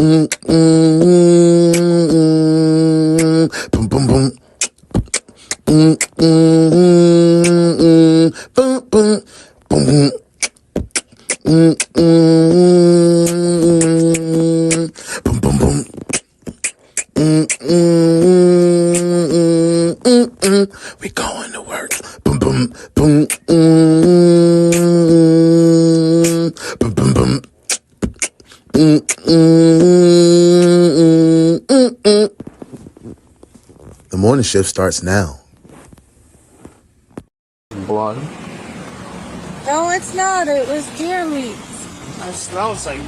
Boom, boom, boom. Boom, boom, boom, boom. Boom, boom, boom. We going to work. Boom, boom, boom. Boom, boom, boom. The morning shift starts now. Blood. No, it's not. It was deer meat. It smells like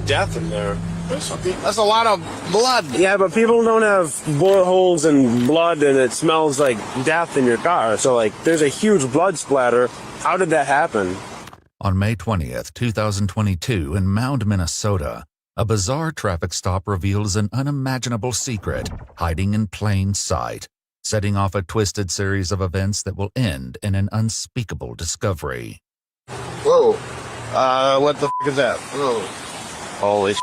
death in there. That's a lot of blood. Yeah, but people don't have bullet holes and blood, and it smells like death in your car. So, like, there's a huge blood splatter. How did that happen? On May 20th, 2022, in Mound, Minnesota, a bizarre traffic stop reveals an unimaginable secret hiding in plain sight, setting off a twisted series of events that will end in an unspeakable discovery. Whoa. What the f*** is that? Whoa. Holy sh**.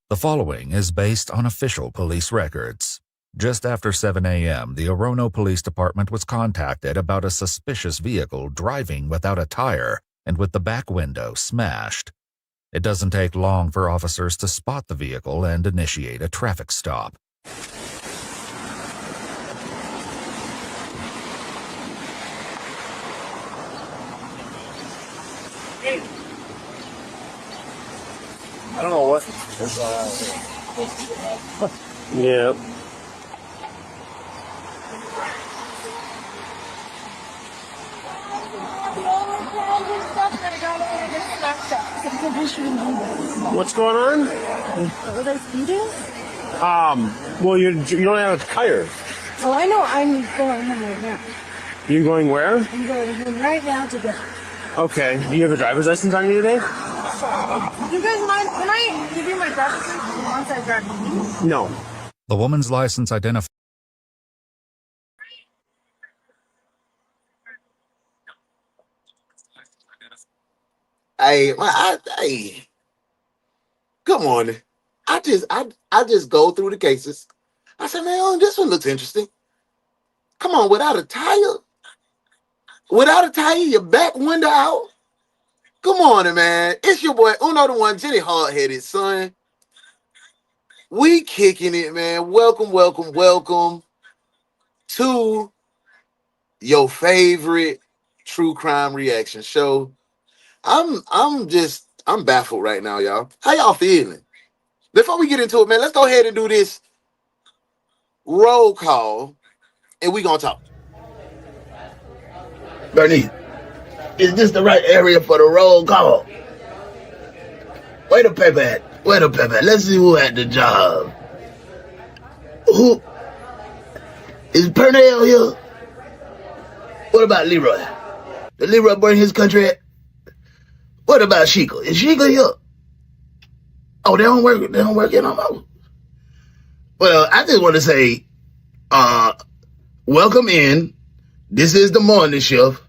The following is based on official police records. Just after 7 a.m., the Orono Police Department was contacted about a suspicious vehicle driving without a tire and with the back window smashed. It doesn't take long for officers to spot the vehicle and initiate a traffic stop. I don't know what. Yeah. What's going on? Were they speeding? Well, you don't have a tire. Oh, I know. I'm going home right now. You going where? I'm going home right now to get. Okay. Do you have a driver's license on you today? Do you guys mind? Can I give you my driver's license once I drive home? No. The woman's license identified. Hey, good morning. I just go through the cases. I said, man, oh, this one looks interesting. Come on, without a tire, your back window out. Good morning, man. It's your boy Uno the One, Jenny Hard-Headed, son. We kicking it, man. Welcome to your favorite true crime reaction show. I'm baffled right now, y'all. How y'all feeling? Before we get into it, man, let's go ahead and do this roll call, and we gonna talk. Bernice, is this the right area for the roll call? Where the paper at? Let's see who had the job. Who? Is Pernell here? What about Leroy? Did Leroy bring his country at? What about Sheikah? Is Sheikah here? Oh, they don't work in no more. Well, I just want to say, welcome in. This is the morning shift.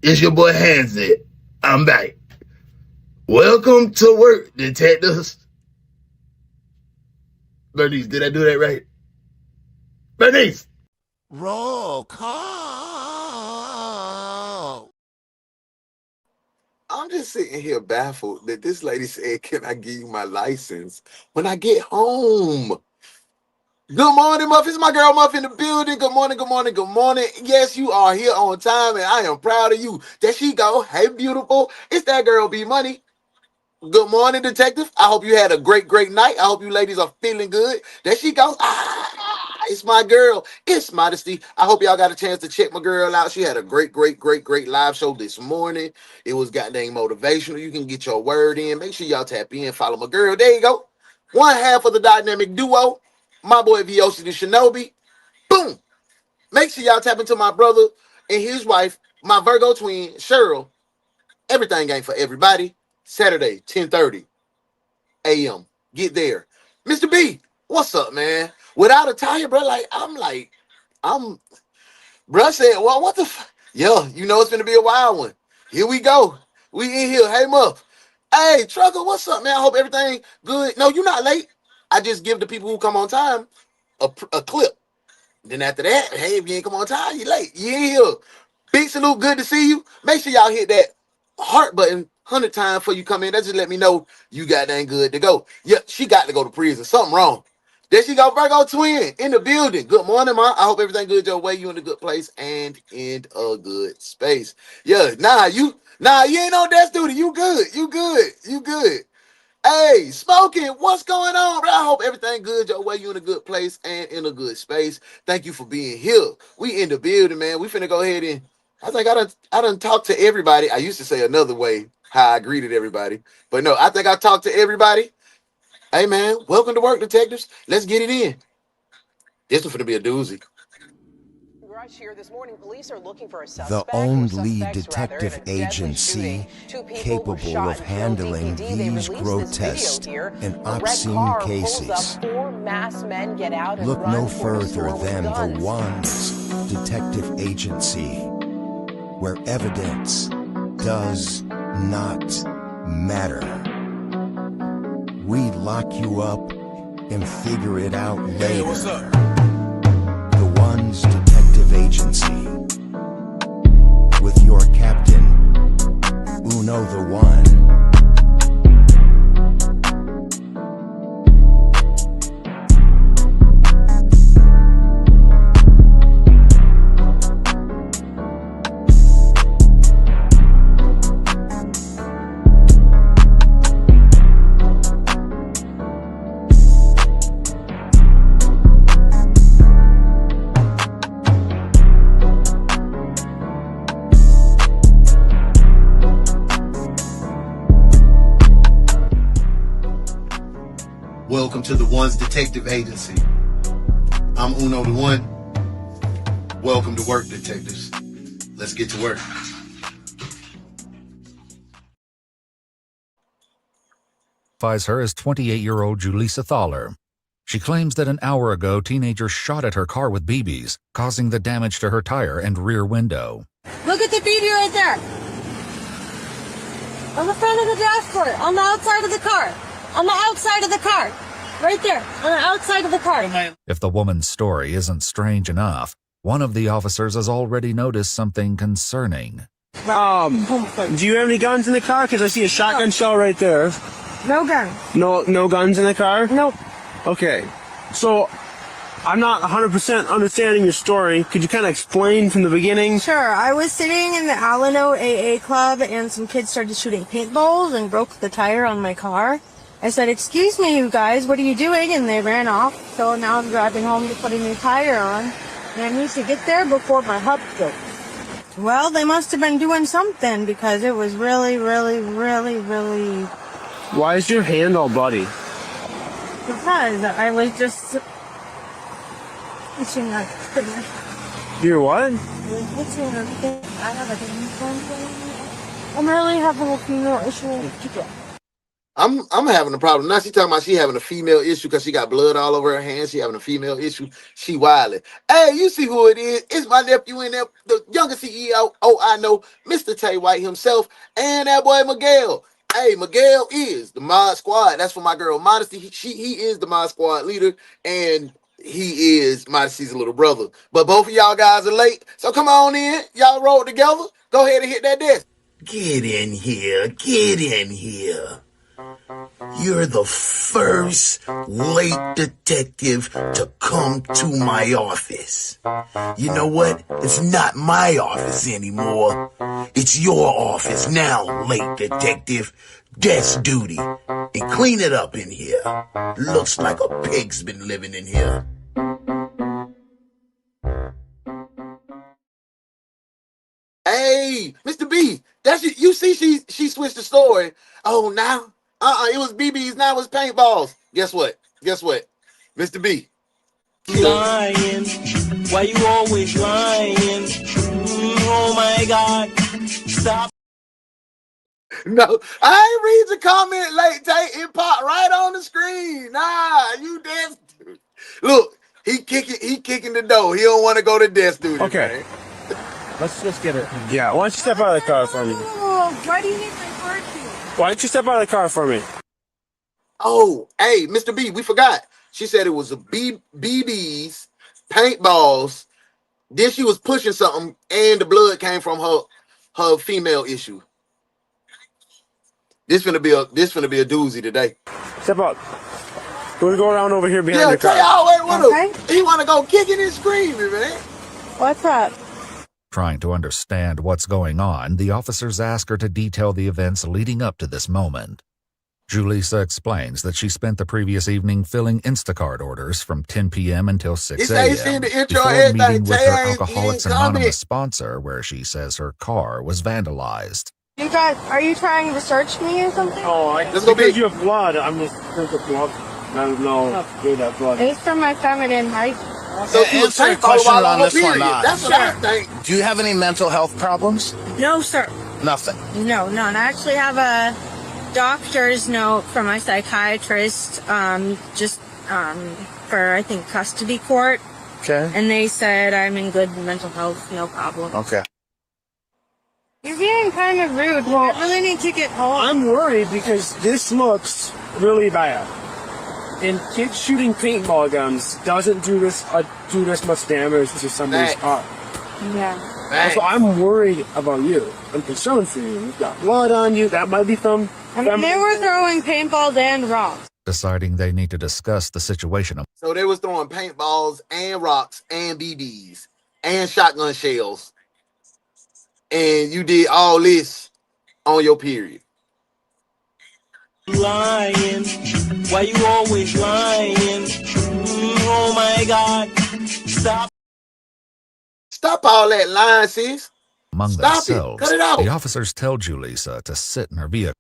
It's your boy Hansie. I'm back. Welcome to work, detectives. Bernice, did I do that right? Bernice! Roll call. I'm just sitting here baffled that this lady said, can I give you my license when I get home? Good morning, Muff. It's my girl Muff in the building. Good morning. Yes, you are here on time, and I am proud of you. There she go. Hey, beautiful. It's that girl, B Money. Good morning, detective. I hope you had a great night. I hope you ladies are feeling good. There she goes. It's my girl. It's Modesty. I hope y'all got a chance to check my girl out. She had a great live show this morning. It was goddamn motivational. You can get your word in. Make sure y'all tap in. Follow my girl. There you go. One half of the dynamic duo. My boy Vyosi the Shinobi. Boom. Make sure y'all tap into my brother and his wife, my Virgo twin, Cheryl. Everything ain't for everybody. Saturday, 10:30 a.m. Get there. Mr. B, what's up, man? Without a tire, bro, bro said, well, what the fuck? Yo, you know it's going to be a wild one. Here we go. We in here. Hey, Muff. Hey, trucker, what's up, man? I hope everything good. No, you're not late. I just give the people who come on time a clip. Then after that, hey, if you ain't come on time, you late. You ain't here. Big salute, good to see you. Make sure y'all hit that heart button 100 times before you come in. That just let me know you got dang good to go. Yeah, she got to go to prison. Something wrong. There she go, Virgo twin in the building. Good morning, ma. I hope everything good your way. You in a good place and in a good space. Yeah, you ain't on death duty. You good. You good. You good. Hey, Smoking, what's going on, bro? I hope everything good your way. You in a good place and in a good space. Thank you for being here. We in the building, man. We finna go ahead and I think I done talked to everybody. I used to say another way how I greeted everybody, but no, I think I talked to everybody. Hey, man, welcome to work, detectives. Let's get it in. This one's finna be a doozy. Here this morning, police are looking for a suspect, the only detective agency capable of handling these grotesque and obscene cases. Look no further than the One's detective agency, where evidence does not matter. We lock you up and figure it out later. Hey, what's up? The One's detective agency, with your captain, Uno the One. Welcome to the One's Detective Agency. I'm Uno the One. Welcome to work, detectives. Let's get to work. Identifies her as 28-year-old Julissa Thaler. She claims that an hour ago, teenagers shot at her car with BBs, causing the damage to her tire and rear window. Look at the BB right there. On the front of the dashboard, on the outside of the car. On the outside of the car. Right there, on the outside of the car. If the woman's story isn't strange enough, one of the officers has already noticed something concerning. Do you have any guns in the car? Because I see a shotgun shell right there. No gun. No guns in the car? Nope. Okay. So, I'm not 100% understanding your story. Could you kind of explain from the beginning? Sure, I was sitting in the Alano AA club and some kids started shooting paintballs and broke the tire on my car. I said, "Excuse me, you guys, what are you doing?" And they ran off. So now I'm driving home to put a new tire on. And I need to get there before my hub goes. Well, they must have been doing something because it was really... Why is your hand all bloody? Because I was just... itching like... You're what? I was itching like... I have a thing. I'm really having a female issue. I'm having a problem. Now she talking about she having a female issue because she got blood all over her hands. She having a female issue. She wilding. Hey, you see who it is. It's my nephew in there, the youngest CEO I know, Mr. Tay White himself, and that boy Miguel. Hey, Miguel is the Mod Squad. That's for my girl Modesty. He is the Mod Squad leader, and he is Modesty's little brother. But both of y'all guys are late. So come on in. Y'all roll together. Go ahead and hit that desk. Get in here. Get in here. You're the first late detective to come to my office. You know what? It's not my office anymore. It's your office now, late detective. Desk duty. And clean it up in here. Looks like a pig's been living in here. Hey, Mr. B, that's you see she switched the story. Oh, now? It was BBs, now it's paintballs. Guess what? Mr. B. Lying. Why you always lying? Oh my God. Stop. No, I ain't read your comment late, Tay. It popped right on the screen. Nah, you desk duty. Look, he kicking the door. He don't want to go to desk duty. Okay. Man. Let's just get it. Yeah, why don't you step out of the car for me? Oh, why do you need my car key? Why don't you step out of the car for me? Oh, hey, Mr. B, we forgot. She said it was a BBs, paintballs. Then she was pushing something, and the blood came from her female issue. This finna be a doozy today. Step out. We'll go around over here behind your car. Tell y'all what he wanna go kicking and screaming, man. What's up? Trying to understand what's going on, the officers ask her to detail the events leading up to this moment. Julissa explains that she spent the previous evening filling Instacart orders from 10 p.m. until 6 a.m. before meeting with her Alcoholics Anonymous sponsor, where she says her car was vandalized. You guys, are you trying to search me or something? Oh, because you have blood. I'm just thinking of blood. I don't know if you that blood. It's from my feminine height. So answer a question on this one. That's what I think. Do you have any mental health problems? No, sir. Nothing. No, none. I actually have a doctor's note from my psychiatrist, for, I think, custody court. Okay. And they said I'm in good mental health, no problem. Okay. You're being kind of rude. Well, I really need to get home. I'm worried because this looks really bad. And kids shooting paintball guns doesn't do this much damage to somebody's car. Yeah. So I'm worried about you. I'm concerned for you. You've got blood on you. That might be from... I mean, they were throwing paintballs and rocks. Deciding they need to discuss the situation. So they was throwing paintballs and rocks and BBs and shotgun shells. And you did all this on your period. Lying. Why you always lying? Oh my God. Stop. Stop all that lying, sis. Among Stop themselves, it. Cut it out. the officers tell Julissa to sit in her vehicle.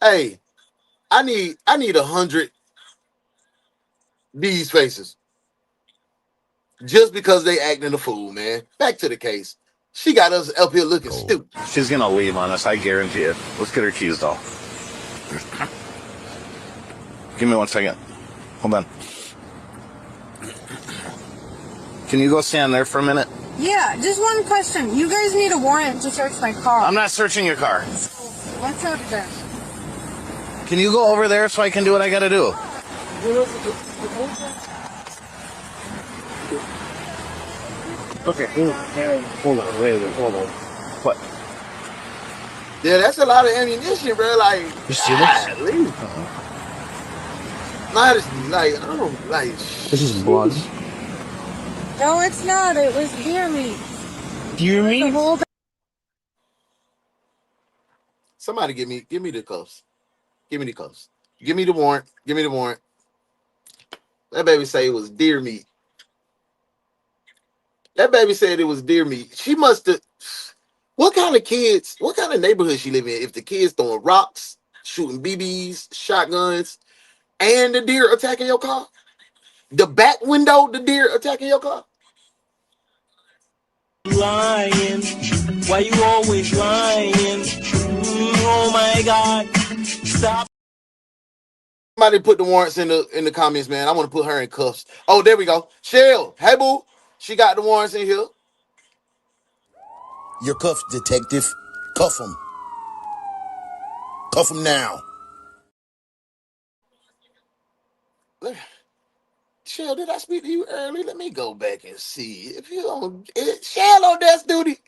Hey, I need 100 these faces. Just because they acting a fool, man. Back to the case. She got us up here looking stupid. She's gonna leave on us, I guarantee it. Let's get her keys though. Give me 1 second. Hold on. Can you go stand there for a minute? Yeah, just one question. You guys need a warrant to search my car. I'm not searching your car. What's up there? Can you go over there so I can do what I gotta do? Okay, hold on, wait a minute, hold on. What? Yeah, that's a lot of ammunition, bro. Like, You see this? not as, like, I don't like. This is blood. No, it's not. It was deer meat. Deer meat? The whole Somebody give me the cuffs. Give me the cuffs. Give me the warrant. Give me the warrant. That baby say it was deer meat. That baby said it was deer meat. She must have. What kind of neighborhood she live in? If the kids throwing rocks, shooting BBs, shotguns, and the deer attacking your car? The back window, the deer attacking your car? Lying. Why you always lying? Oh my God. Stop. Somebody put the warrants in the comments, man. I want to put her in cuffs. Oh, there we go. Shell, hey boo. She got the warrants in here. You're cuffed, detective. Cuff him. Cuff him now. Shell, did I speak to you early? Let me go back and see if you on Shell on desk duty.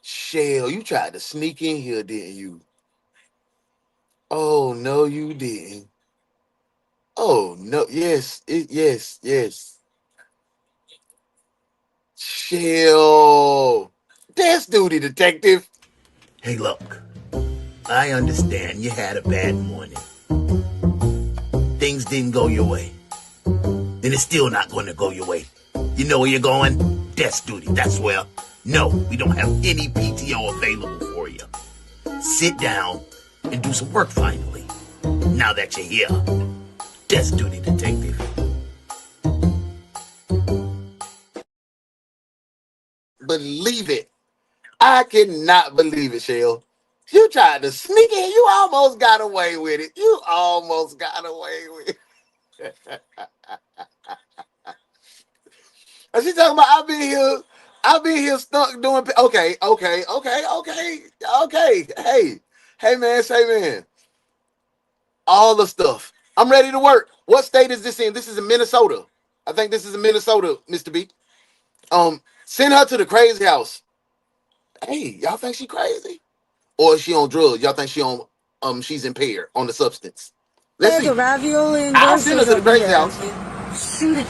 Shell, you tried to sneak in here, didn't you? Oh no, you didn't. Oh no, yes, yes. Shell, desk duty, detective. Hey, look. I understand you had a bad morning. Things didn't go your way. Then it's still not going to go your way. You know where you're going? Desk duty, that's where. No, we don't have any PTO available for you. Sit down and do some work finally. Now that you're here. Desk duty, detective. Believe it. I cannot believe it, Shell. You tried to sneak in. You almost got away with it. You almost got away with it. And she talking about, I've been here I'll be here stuck doing. Okay. Hey, man. All the stuff. I'm ready to work. What state is this in? This is in Minnesota. I think this is in Minnesota, Mr. B. Send her to the crazy house. Hey, y'all think she crazy? Or is she on drugs? Y'all think she's impaired on the substance? Let's see. Ravioli and I'll send her to the crazy groceries house. Shoot it.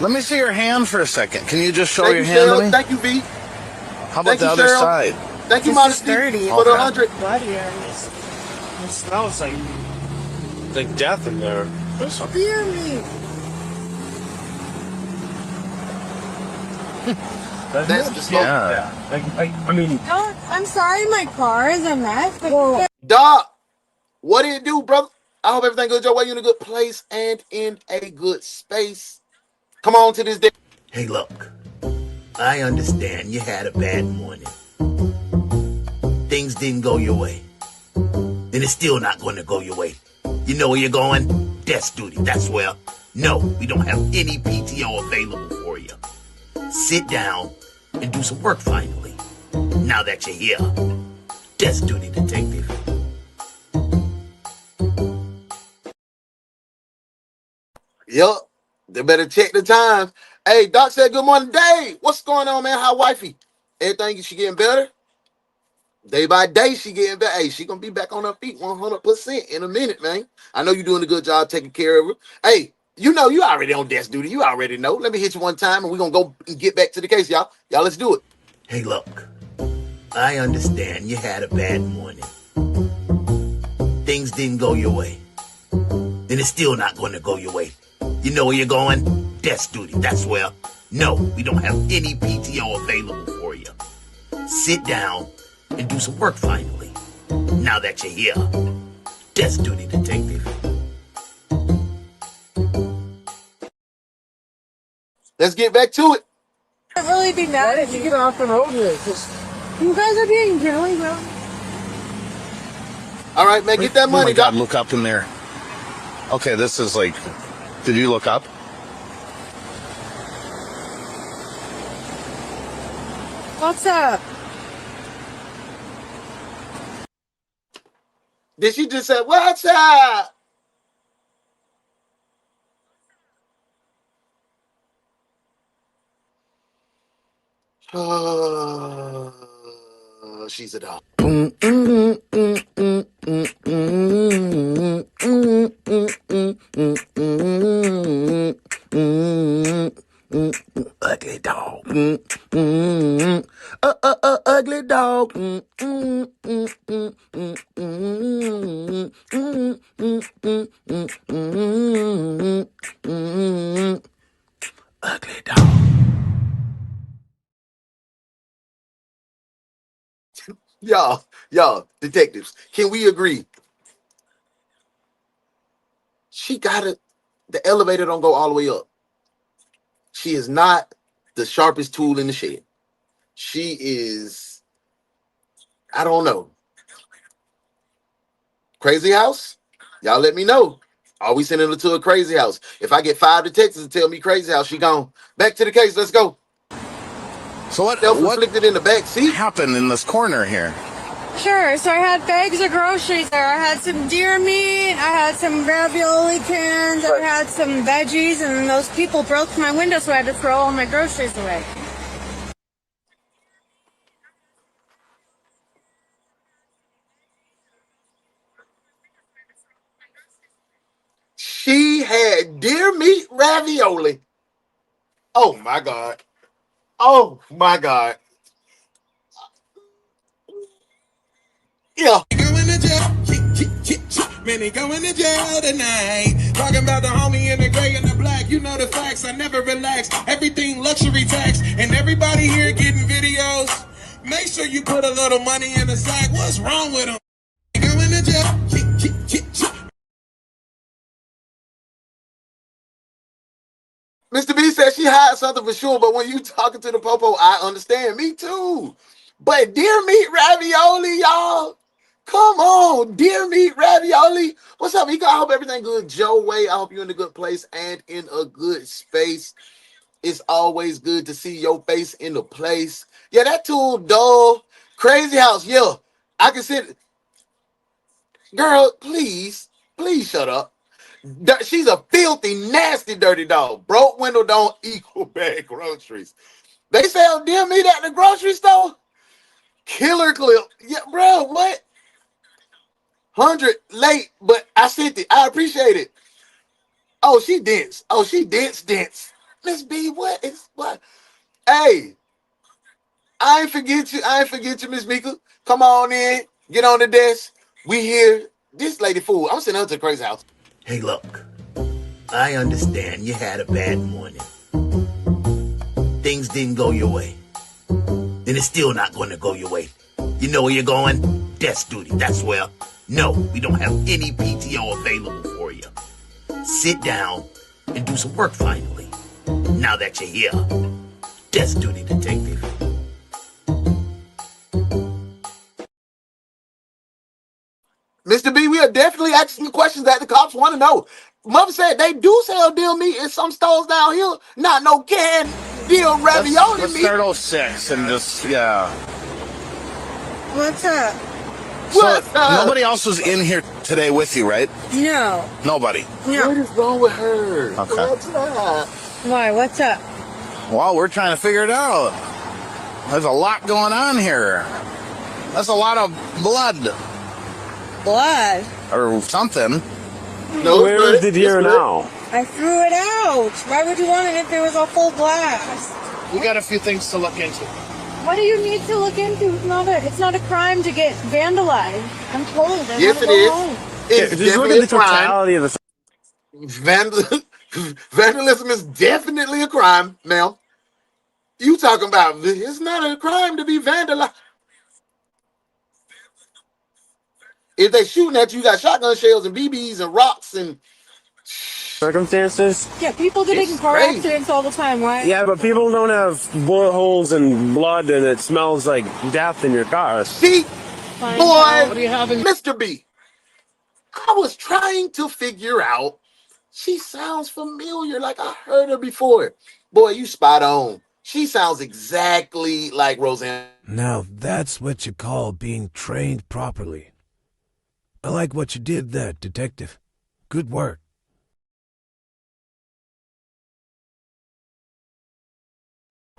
Let me see your hand for a second. Can you just show Thank your you, hand Cheryl. to me? Thank you, V. How about Thank the you, other Cheryl. side? Thank you, This is Modesty, dirty. for the Okay. 100. Blood here. It smells like death in there. Dear me. That's the smoke. Yeah. I mean, No, I'm sorry my car is a mess. But Doc, what do you do, brother? I hope everything good your way. You in a good place and in a good space. Come on to this day. Hey, look, I understand you had a bad morning. Things didn't go your way. And it's still not going to go your way. You know where you're going? Desk duty, that's where. No, we don't have any PTO available for you. Sit down and do some work finally. Now that you're here. Desk duty, detective. Yup. They better check the time. Hey, Doc said, good morning, Dave. What's going on, man? How wifey? Everything, she getting better? Day by day, she getting better. Hey, she gonna be back on her feet 100% in a minute, man. I know you're doing a good job taking care of her. Hey, you know you already on desk duty. You already know. Let me hit you one time, and we're gonna go and get back to the case, y'all. Y'all, let's do it. Hey, look, I understand you had a bad morning. Things didn't go your way. And it's still not going to go your way. You know where you're going? Desk duty, that's where. No, we don't have any PTO available for you. Sit down and do some work finally. Now that you're here. Desk duty, detective. Let's get back to it. I can't really be mad at you. get off the road here. You guys are being really rude. All right, man, get that Oh money, my God, Doc. look up in there. Okay, this is like, did you look up? What's up? Did she just say, what's up? She's a dog. Ugly dog. Ugly dog. Ugly dog. Y'all, detectives, can we agree? She got it. The elevator don't go all the way up. She is not the sharpest tool in the shed. She is, I don't know. Crazy house? Y'all let me know. Are we sending her to a crazy house? If I get 5 detectives to tell me crazy house, she gone. Back to the case. Let's go. So what Self-inflicted in the back seat. happened in this corner here? Sure, so I had bags of groceries there. I had some deer meat, I had some ravioli cans, I had some veggies, and those people broke my window, so I had to throw all my groceries away. She had deer meat ravioli. Oh my God. Oh my God. Yeah. Man, he going to jail tonight. Talking about the homie in the gray and the black. You know the facts, I never relax. Everything luxury tax. And everybody here getting videos. Make sure you put a little money in the sack. What's wrong with him? Going to jail. Mr. B said she hired something for sure, but when you talking to the popo, I understand. Me too. But deer meat ravioli, y'all. Come on, deer meat ravioli. What's up, Mika? I hope everything good. Joe Way, I hope you're in a good place and in a good space. It's always good to see your face in the place. Yeah, that tool dull. Crazy house. Yeah, I can sit. Girl, please shut up. She's a filthy, nasty, dirty dog. Broke window don't equal bad groceries. They sell deer meat at the grocery store. Killer clip. Yeah, bro, what? 100 late, but I sent it. I appreciate it. Oh, she dense. Oh, she dense. Miss B, what is what? Hey, I ain't forget you, Miss Mika. Come on in. Get on the desk. We here. This lady fool. I'm sending her to the crazy house. Hey, look. I understand you had a bad morning. Things didn't go your way. And it's still not going to go your way. You know where you're going? Desk duty. That's where. No, we don't have any PTO available for you. Sit down and do some work finally. Now that you're here. Desk duty, detective. Mr. B, we are definitely asking the questions that the cops want to know. Mother said they do sell deal meat in some stores down here. Not no canned deal ravioli Let's meat. start 06 and just, yeah. What's up? What's up? Nobody else was in here today with you, right? No. Nobody. No. What is wrong with her? Okay. What's up? Why? What's up? Well, we're trying to figure it out. There's a lot going on here. That's a lot of blood. Blood? Or something. No, Where is it here now? I threw it out. Why would you want it if there was a full glass? We got a few things to look into. What do you need to look into? It's not a crime to get vandalized. I'm told. Yes, it is. It's Just look definitely at a the crime. totality of the. Vandalism is definitely a crime, ma'am. You talking about it's not a crime to be vandalized. If they shooting at you, you got shotgun shells and BBs and rocks and circumstances. Yeah, people get in car accidents all the time, right? Yeah, but people don't have bullet holes and blood, and it smells like death in your car. See, Fine. boy, What do you have in Mr. B, I was trying to figure out. She sounds familiar, like I heard her before. Boy, you spot on. She sounds exactly like Roseanne. Now that's what you call being trained properly. I like what you did there, detective. Good work.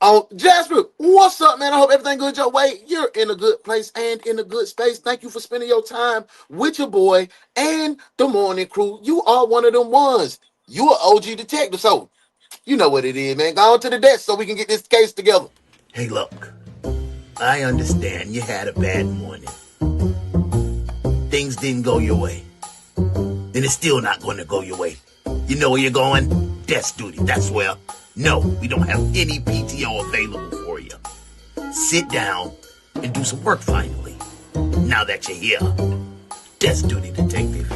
Oh, Jasper, what's up, man? I hope everything good your way. You're in a good place and in a good space. Thank you for spending your time with your boy and the morning crew. You are one of them ones. You are OG detective, so you know what it is, man. Go on to the desk so we can get this case together. Hey, look. I understand you had a bad morning. Things didn't go your way. And it's still not going to go your way. You know where you're going? Desk duty. That's where. No, we don't have any PTO available for you. Sit down and do some work finally. Now that you're here. Desk duty, detective.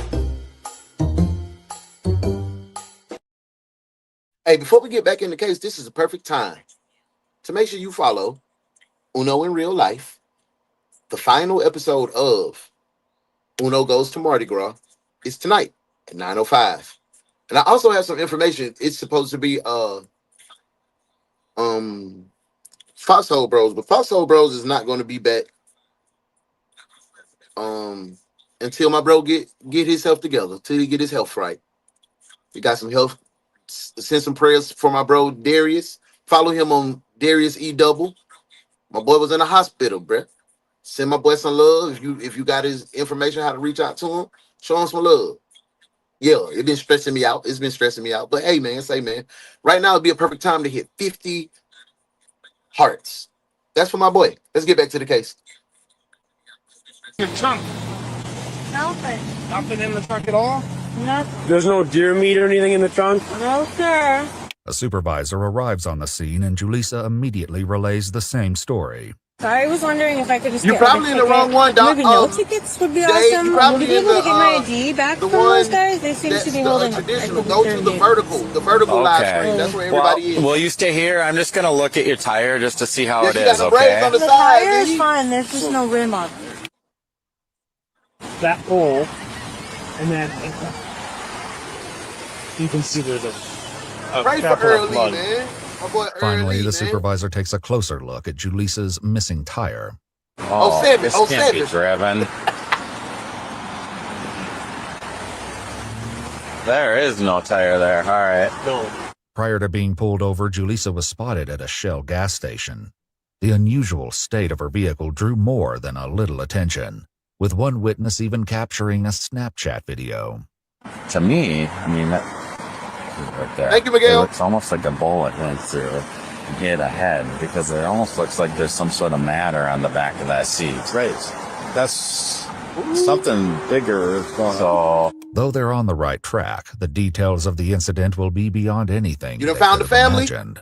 Hey, before we get back in the case, this is a perfect time to make sure you follow Uno in Real Life, the final episode of Uno Goes to Mardi Gras. It's tonight at 9:05. And I also have some information. It's supposed to be Foxhole Bros, but Foxhole Bros is not going to be back until my bro get his health together, till he get his health right. He got some health. Send some prayers for my bro Darius. Follow him on Darius E Double. My boy was in the hospital, bruh. Send my boy some love. If you got his information how to reach out to him, show him some love. Yeah, it's been stressing me out. It's been stressing me out. But hey, man, right now would be a perfect time to hit 50 hearts. That's for my boy. Let's get back to the case. Your trunk. Nothing. Nothing in the trunk at all? Nothing. There's no deer meat or anything in the trunk? No, sir. A supervisor arrives on the scene and Julissa immediately relays the same story. I was wondering if I could just You're get probably a in the ticket. wrong one, Doc. Maybe no tickets would be Dave, awesome. you're probably Would you be in able to the, get my ID back the from one those guys? They seem to be holding traditional. Go to the vertical live stream. That's where everybody is. Will you stay here? I'm just going to look at your tire just to see how Yeah, it you is, got the brakes okay? on the The side, tire is baby. fine. There's just no rim on it. That hole, and then you can see there's a Pray for couple of early, blood. man. My boy Finally, Early, the man. supervisor takes a closer look at Julisa's missing tire. Oh, seven, this oh, can't be seven. driven. There is no tire there. All right. No. Prior to being pulled over, Julissa was spotted at a Shell gas station. The unusual state of her vehicle drew more than a little attention, with one witness even capturing a Snapchat video. To me, I mean, that right there. Thank you, Miguel. It looks almost like a bullet went through and hit a head, because it almost looks like there's some sort of matter on the back of that seat. Right. That's something bigger is going on. Though they're on the right track, the details of the incident will be beyond anything You done they found could the have family? imagined.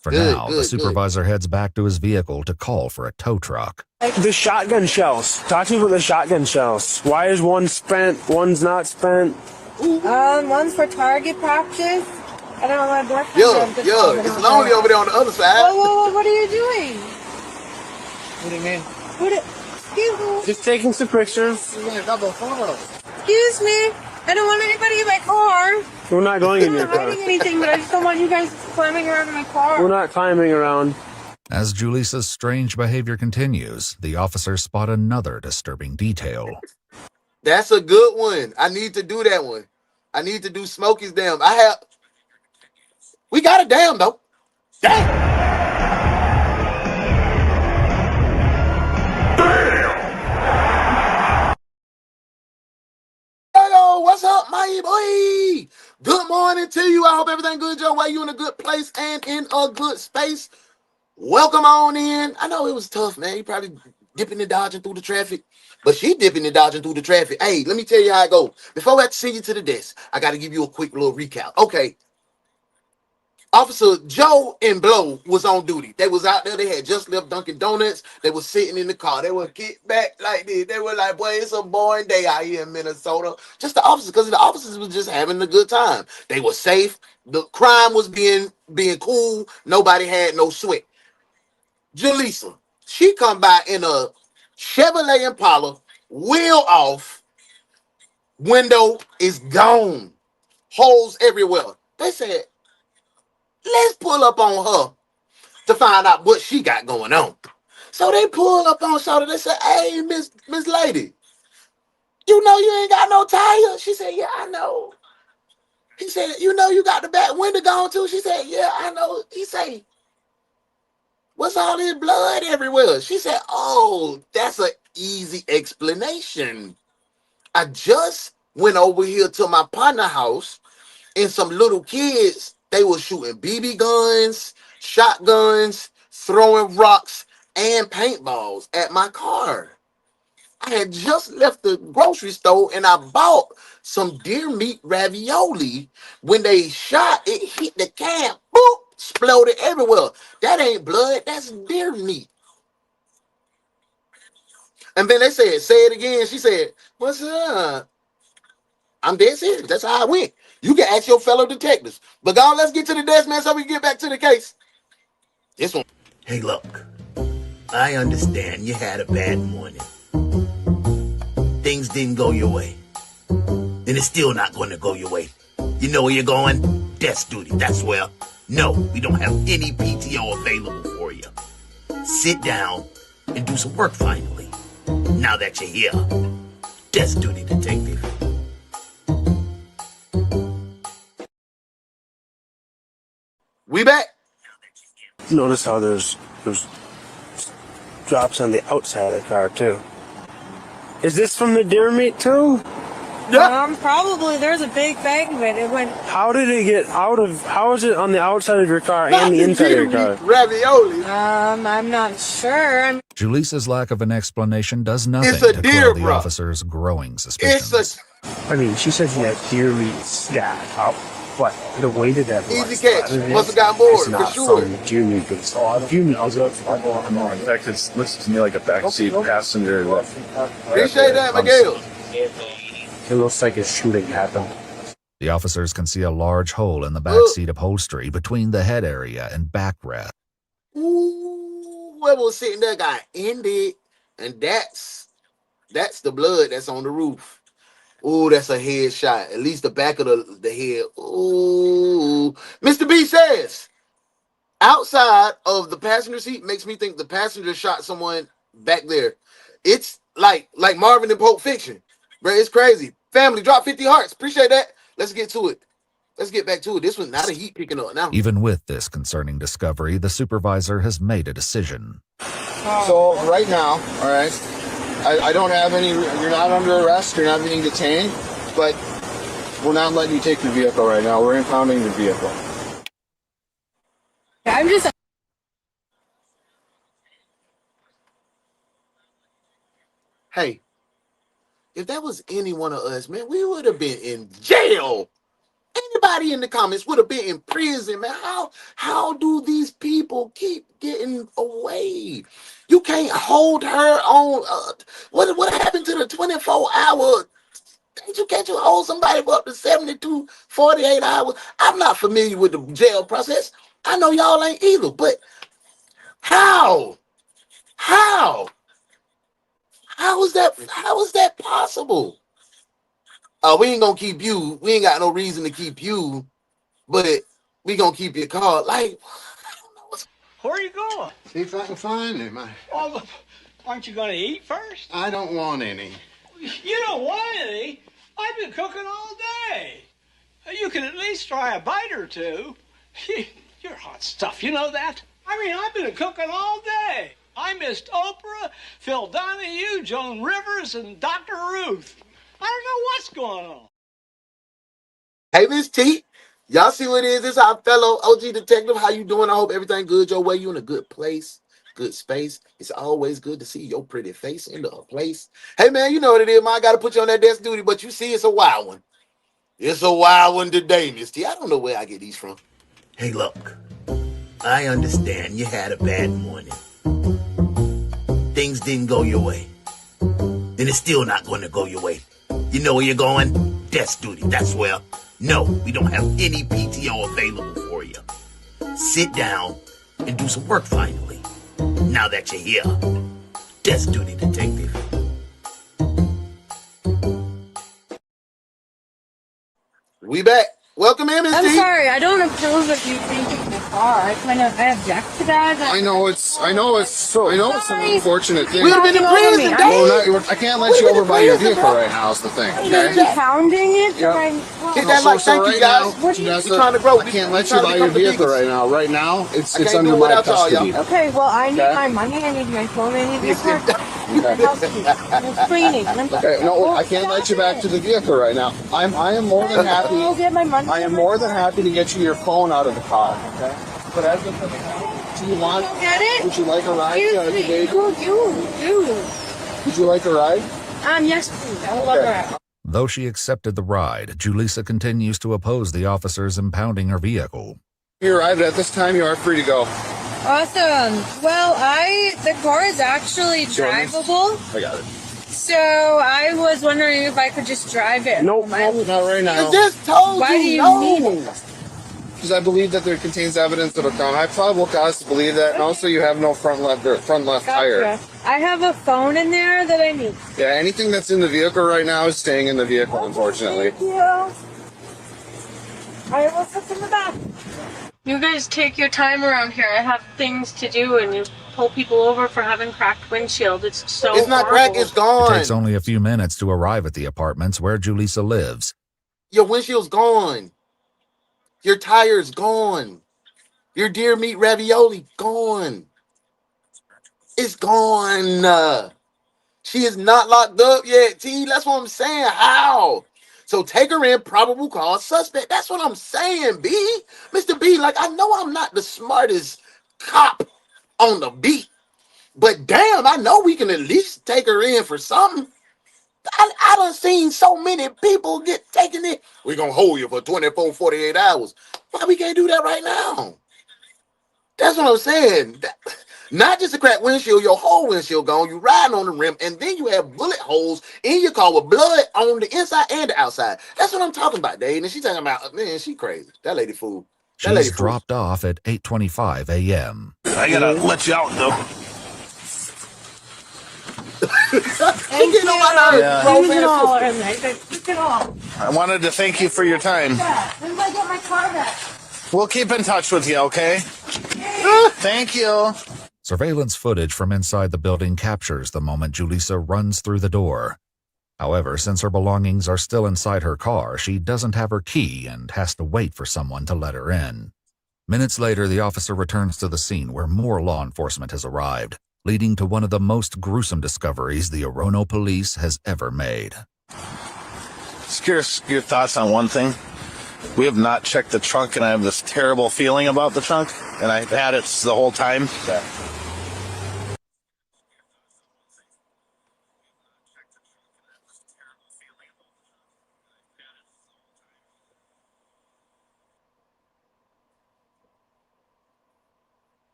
For Good, now, good, the supervisor heads back to his vehicle to call for a tow truck. The shotgun shells. Talk to me about the shotgun shells. Why is one spent, one's not spent? One's for target practice. I don't know my boyfriend. Yo, it's lonely over there on the other side. Whoa, what are you doing? What do you mean? Excuse me. Just taking some pictures. Excuse me. I don't want anybody in my car. We're not going in your I'm not car. hiding anything, but I just don't want you guys climbing around in my car. We're not climbing around. As Julisa's strange behavior continues, the officers spot another disturbing detail. That's a good one. I need to do that one. I need to do Smokey's dam. We got a dam though. Damn. Hello, what's up, my boy? Good morning to you. I hope everything good, Joe. While you in a good place and in a good space. Welcome on in. I know it was tough, man. You probably dipping and dodging through the traffic, but she dipping and dodging through the traffic. Hey, let me tell you how it goes. Before I send you to the desk, I got to give you a quick little recap. Okay. Officer Joe and Blow was on duty. They was out there. They had just left Dunkin' Donuts. They was sitting in the car. They were kicked back like this. They were like, boy, it's a boring day out here in Minnesota. Just the officers, because the officers was just having a good time. They were safe. The crime was being cool. Nobody had no sweat. Julissa, she come by in a Chevrolet Impala, wheel off, window is gone, holes everywhere. They said, let's pull up on her to find out what she got going on. So they pull up on Shawty. They said, hey, Miss Lady, you know you ain't got no tire? She said, yeah, I know. He said, you know you got the back window gone too? She said, yeah, I know. He said, what's all this blood everywhere? She said, oh, that's an easy explanation. I just went over here to my partner house and some little kids, they were shooting BB guns, shotguns, throwing rocks, and paintballs at my car. I had just left the grocery store and I bought some deer meat ravioli. When they shot, it hit the can, boop, exploded everywhere. That ain't blood, that's deer meat. And then they said, say it again. She said, what's up? I'm dead serious. That's how I went. You can ask your fellow detectives. But God, let's get to the desk, man, so we can get back to the case. This one. Hey, look, I understand you had a bad morning. Things didn't go your way. And it's still not going to go your way. You know where you're going? Desk duty, that's where. No, we don't have any PTO available for you. Sit down and do some work finally. Now that you're here. Desk duty, detective. We back. Notice how there's drops on the outside of the car too. Is this from the deer meat too? Probably. There's a big bag of it. It went. How did it get out of? How is it on the outside of your car and the inside of your car? Ravioli. I'm not sure. Julisa's lack of an explanation does nothing It's a to deer, quell the bro. officers' growing suspicions. I mean, she said she had deer meat stat. What? The way that that Easy catch. Must have got bored, for sure. Deer meat good stuff. Deer meat is good. In fact, it looks to me like a backseat passenger. Appreciate that, Miguel. It looks like a shooting happened. The officers can see a large hole in the back seat upholstery between the head area and backrest. Ooh, whoever was sitting there got ended, and that's the blood that's on the roof. Ooh, that's a headshot. At least the back of the head. Ooh. Mr. B says, outside of the passenger seat makes me think the passenger shot someone back there. It's like Marvin in Pulp Fiction, bro. It's crazy. Family, drop 50 hearts. Appreciate that. Let's get to it. Let's get back to it. This was not a heat picking up now. Even with this concerning discovery, the supervisor has made a decision. So right now, all right, I don't have any, you're not under arrest, you're not being detained, but we're not letting you take the vehicle right now. We're impounding the vehicle. I'm just. Hey, if that was any one of us, man, we would have been in jail. Anybody in the comments would have been in prison, man. How do these people keep getting away? You can't hold her on. What happened to the 24-hour? Can't you hold somebody for up to 72, 48 hours? I'm not familiar with the jail process. I know y'all ain't either, but how? How is that possible? We ain't gonna keep you. We ain't got no reason to keep you, but we gonna keep your car. Like, where are you going? See if I can find him. Oh, aren't you going to eat first? I don't want any. You don't want any? I've been cooking all day. You can at least try a bite or two. You're hot stuff, you know that? I mean, I've been cooking all day. I missed Oprah, Phil Donahue, Joan Rivers, and Dr. Ruth. I don't know what's going on. Hey, Miss T, y'all see what it is? This is our fellow OG detective. How you doing? I hope everything good your way. You in a good place, good space. It's always good to see your pretty face in the place. Hey, man, you know what it is, man. I got to put you on that desk duty, but you see, it's a wild one. It's a wild one today, Miss T. I don't know where I get these from. Hey, look, I understand you had a bad morning. Things didn't go your way. And it's still not going to go your way. You know where you're going? Desk duty, that's where. No, we don't have any PTO available for you. Sit down and do some work finally. Now that you're here. Desk duty, detective. We back. Welcome in, Miss T. I'm sorry, I don't approve of you taking the car. I object to that. I know it's an unfortunate thing. We would have been in prison. Well, I can't let you over by your vehicle right now is the thing. Okay? You're pounding it? Yep. Hit that like, thank you, guys. We're trying to grow. I can't let you buy your vehicle right now. Right now, it's under my custody. Okay, well, I need my money, I need my phone, I need your car. I'm cleaning. Okay, no, I can't let you back to the vehicle right now. I am more than happy. I'll get my money. I am more than happy to get you your phone out of the car. Okay. But as of now, do you want? Get it? Would you like a ride? Would you like a ride? Yes, please. I would love a ride. Though she accepted the ride, Julissa continues to oppose the officers impounding her vehicle. You arrived at this time. You are free to go. Awesome. Well, the car is actually drivable. I got it. So I was wondering if I could just drive it. Nope, not right now. I just told Why you do you no. need it? Because I believe that there contains evidence of a crime. I have probable cause to believe that, and also you have no front left tire. I have a phone in there that I need. Yeah, anything that's in the vehicle right now is staying in the vehicle, unfortunately. Thank you. I will sit in the back. You guys take your time around here. I have things to do, and you pull people over for having cracked windshield. It's so It's not cracked, it's gone. It takes only a few minutes to arrive at the apartments where Julissa lives. Your windshield's gone. Your tire's gone. Your deer meat ravioli gone. It's gone. She is not locked up yet, T. That's what I'm saying. How? So take her in, probable cause suspect. That's what I'm saying, B. Mr. B, like, I know I'm not the smartest cop on the beat, but damn, I know we can at least take her in for something. I done seen so many people get taken in. We're going to hold you for 24, 48 hours. Why we can't do that right now? That's what I'm saying. Not just a cracked windshield, your whole windshield gone. You riding on the rim, and then you have bullet holes in your car with blood on the inside and the outside. That's what I'm talking about, Dave. And she's talking about, man, she crazy. That lady fool. She's dropped off at 8:25 a.m. I gotta let you out, though. Thank you. I wanted to thank you for your time. When do I get my car back? We'll keep in touch with you, okay? Thank you. Surveillance footage from inside the building captures the moment Julissa runs through the door. However, since her belongings are still inside her car, she doesn't have her key and has to wait for someone to let her in. Minutes later, the officer returns to the scene where more law enforcement has arrived, leading to one of the most gruesome discoveries the Orono police has ever made. Just curious your thoughts on one thing. We have not checked the trunk, and I have this terrible feeling about the trunk, and I've had it the whole time.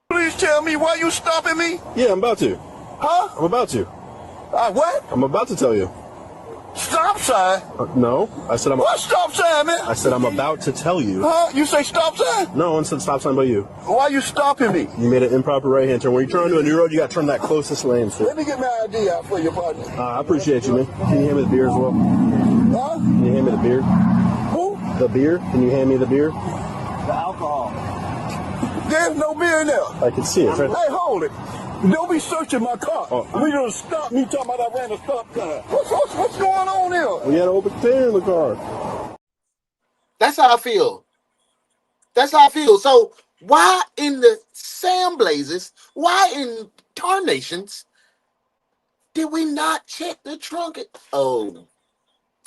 Please tell me why you stopping me? Yeah, I'm about to. Huh? I'm about to. What? I'm about to tell you. Stop sign? No, I said I'm. What stop sign, man? I said I'm about to tell you. Huh? You say stop sign? No one said stop sign but you. Why you stopping me? You made an improper right-hand turn. When you're trying to do a new road, you got to turn that closest lane. So. Let me get my ID out for your partner. I appreciate you, man. Can you hand me the beer as well? Huh? Can you hand me the beer? Who? The beer? Can you hand me the beer? The alcohol. There's no beer in there. I can see it. Right. Hey, hold it. Don't be searching my car. Oh. We gonna stop me talking about I ran a stop sign. What's going on here? We had an open container in the car. That's how I feel. That's how I feel. So why in the Sam Blazes, why in tarnations did we not check the trunk? Oh,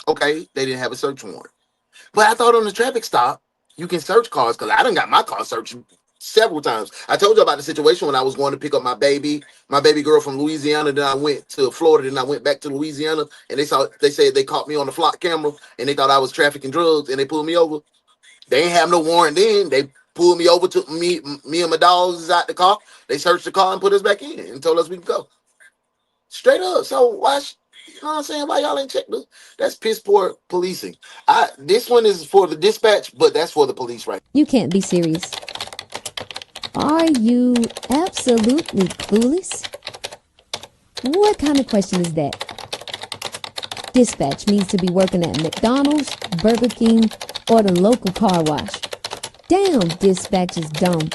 okay. They didn't have a search warrant. But I thought on the traffic stop, you can search cars because I done got my car searched several times. I told you about the situation when I was going to pick up my baby girl from Louisiana. Then I went to Florida. Then I went back to Louisiana, and they said they caught me on the flock camera, and they thought I was trafficking drugs, and they pulled me over. They ain't have no warrant then. They pulled me over, took me and my dogs out the car. They searched the car and put us back in and told us we could go. Straight up. So why? You know what I'm saying? Why y'all ain't checked this? That's piss poor policing. This one is for the dispatch, but that's for the police, right? You can't be serious. Are you absolutely clueless? What kind of question is that? Dispatch means to be working at McDonald's, Burger King, or the local car wash. Damn, dispatch is dumb.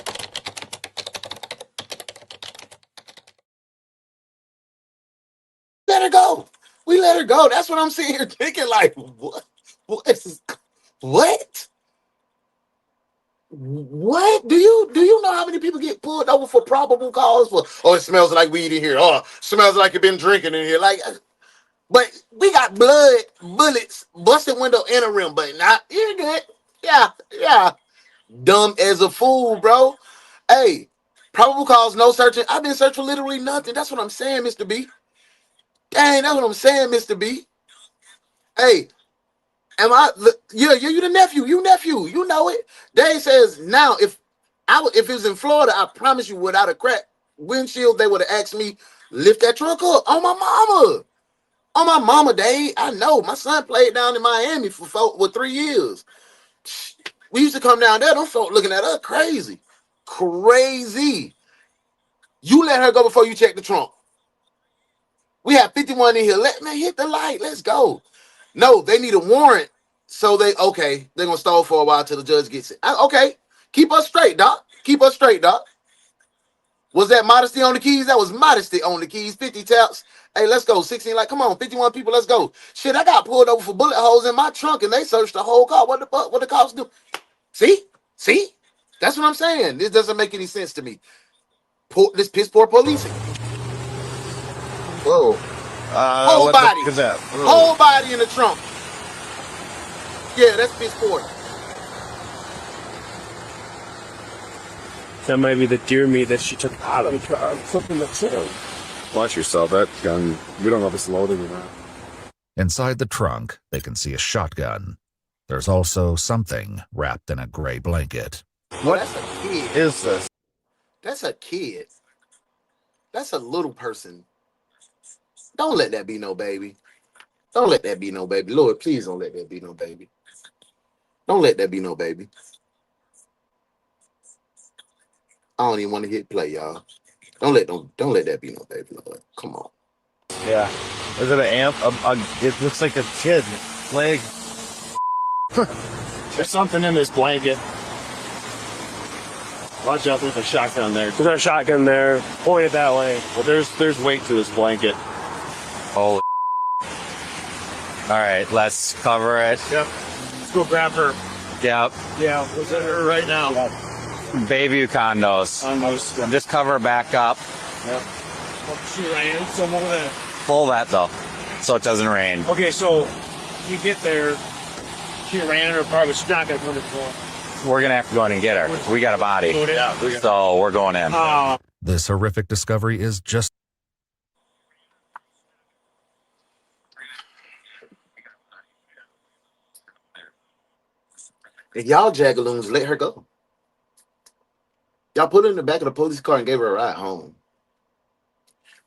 Let her go. We let her go. That's what I'm sitting here thinking. Like, what? What? What? Do you know how many people get pulled over for probable cause? For, oh, it smells like weed in here. Oh, smells like you've been drinking in here. Like, but we got blood, bullets, busted window, and a rim. But not you're good. Yeah. Dumb as a fool, bro. Hey, probable cause, no searching. I've been searching for literally nothing. That's what I'm saying, Mr. B. Dang, that's what I'm saying, Mr. B. Hey, you the nephew. You know it. Dave says now if it was in Florida, I promise you, without a crack windshield, they would have asked me, lift that trunk up. On my mama. On my mama, Dave. I know. My son played down in Miami for 3 years. We used to come down there. Them folk looking at us crazy. Crazy. You let her go before you check the trunk. We have 51 in here. Man, hit the light. Let's go. No, they need a warrant. So they're going to stall for a while till the judge gets it. Okay. Keep us straight, doc. Keep us straight, doc. Was that modesty on the keys? That was modesty on the keys. 50 taps. Hey, let's go. 16, like, come on. 51 people, let's go. Shit, I got pulled over for bullet holes in my trunk, and they searched the whole car. What the fuck? What the cops do? See? That's what I'm saying. This doesn't make any sense to me. This piss poor policing. Whoa. Whole body. Is that? Whole body in the trunk. Yeah, that's piss poor. That might be the deer meat that she took out of the car. Something that's it. Watch yourself. That gun, we don't know if it's loaded or not. Inside the trunk, they can see a shotgun. There's also something wrapped in a gray blanket. What that's a kid. Is this? That's a kid. That's a little person. Don't let that be no baby. Don't let that be no baby. Lord, please don't let that be no baby. Don't let that be no baby. I don't even want to hit play, y'all. Don't let that be no baby, Lord. Come on. Yeah. Is it an amp? It looks like a kid. Leg. There's something in this blanket. Watch out, there's a shotgun there. There's a shotgun there. Point it that way. Well, there's weight to this blanket. Holy. All right, let's cover it. Yep. Let's go grab her. Yep. Yeah, let's hit her right now. Bayview condos. Almost. Just cover her back up. Yep. She ran, so I'm over there. Pull that though, so it doesn't rain. Okay, so you get there, she ran in her car, but she's not gonna come to the door. We're gonna have to go in and get her. We got a body. Yeah, So we're going in. This horrific discovery is just If y'all jagaloons, let her go. Y'all put her in the back of the police car and gave her a ride home.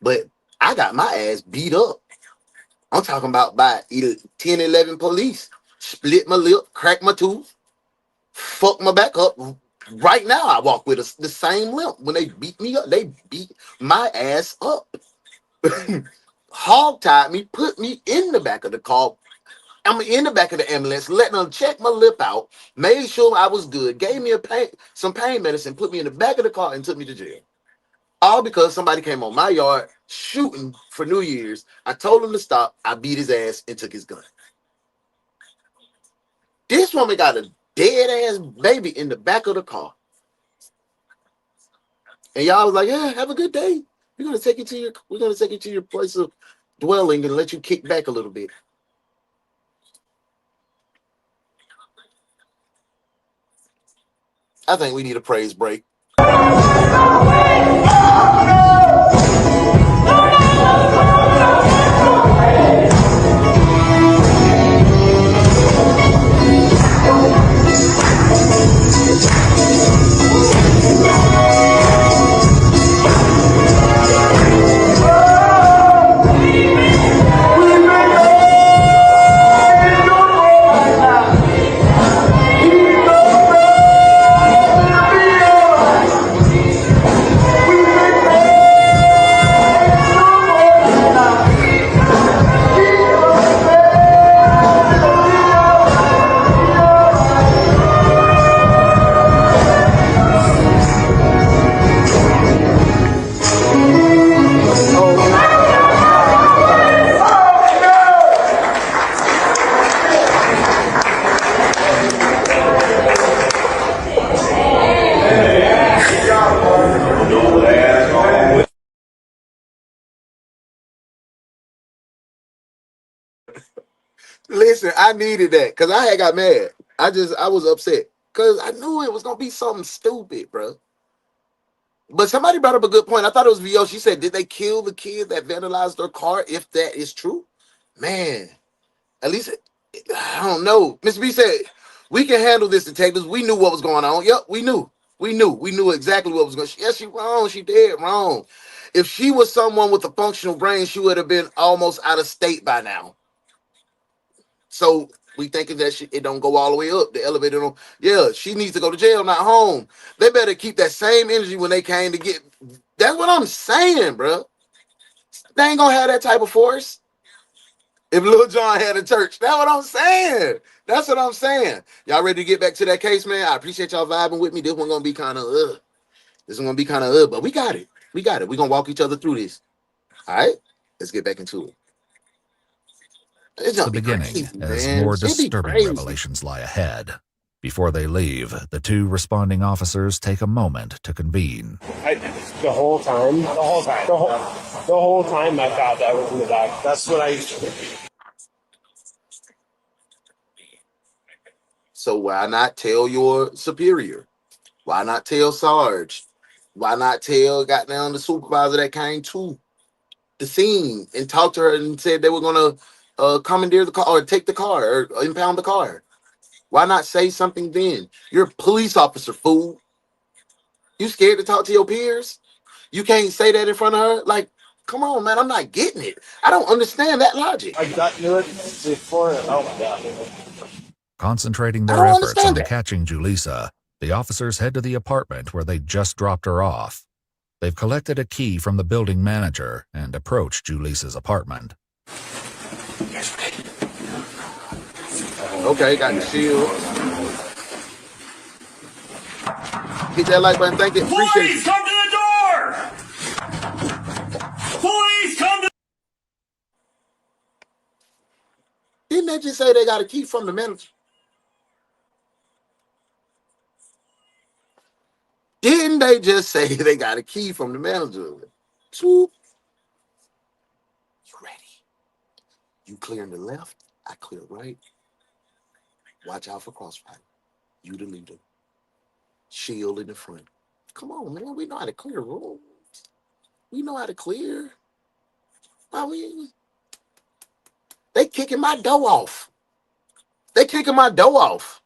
But I got my ass beat up. I'm talking about by either 10, 11 police. Split my lip, cracked my tooth, fucked my back up. Right now, I walk with the same limp. When they beat me up, they beat my ass up. Hog-tied me, put me in the back of the car. I'm in the back of the ambulance, letting them check my lip out, made sure I was good, gave me some pain medicine, put me in the back of the car, and took me to jail. All because somebody came on my yard shooting for New Year's. I told him to stop. I beat his ass and took his gun. This woman got a dead ass baby in the back of the car. And y'all was like, yeah, have a good day. We're gonna take you to your place of dwelling and let you kick back a little bit. I think we need a praise break. Listen, I needed that because I had got mad. I was upset because I knew it was gonna be something stupid, bro. But somebody brought up a good point. I thought it was VO. She said, "Did they kill the kid that vandalized their car?" If that is true, man, at least I don't know. Mr. B said, "We can handle this, detectives. We knew what was going on. Yep, we knew exactly what was going on. Yes, she wrong. She dead wrong. If she was someone with a functional brain, she would have been almost out of state by now." So we thinking that it don't go all the way up. The elevator don't. Yeah, she needs to go to jail, not home. They better keep that same energy when they came to get. That's what I'm saying, bro. They ain't gonna have that type of force. If Lil John had a church, that's what I'm saying. That's what I'm saying. Y'all ready to get back to that case, man? I appreciate y'all vibing with me. This one gonna be kind of This one gonna be kind of but we got it. We got it. We're gonna walk each other through this. All right, let's get back into it. It's the beginning, as more disturbing revelations lie ahead. Before they leave, the two responding officers take a moment to convene. The whole time I thought that was in the back. That's what I. So why not tell your superior? Why not tell Sarge? Why not tell goddamn the supervisor that came to the scene and talked to her and said they were gonna commandeer the car or take the car or impound the car? Why not say something then? You're a police officer, fool. You scared to talk to your peers? You can't say that in front of her? Like, come on, man, I'm not getting it. I don't understand that logic. I got you it before. Oh my God. Concentrating their efforts on catching Julissa, the officers head to the apartment where they just dropped her off. They've collected a key from the building manager and approach Julissa's apartment. Okay, got the shield. Hit that like button. Thank you. Appreciate Police, you. come to the door! Police, come to... Didn't they just say they got a key from the manager? Didn't they just say they got a key from the manager? Swoop. You ready? You clear in the left, I clear right. Watch out for crossfire. You the leader. Shield in the front. Come on, man. We know how to clear rooms. We know how to clear. I mean, they kicking my dough off. They kicking my dough off.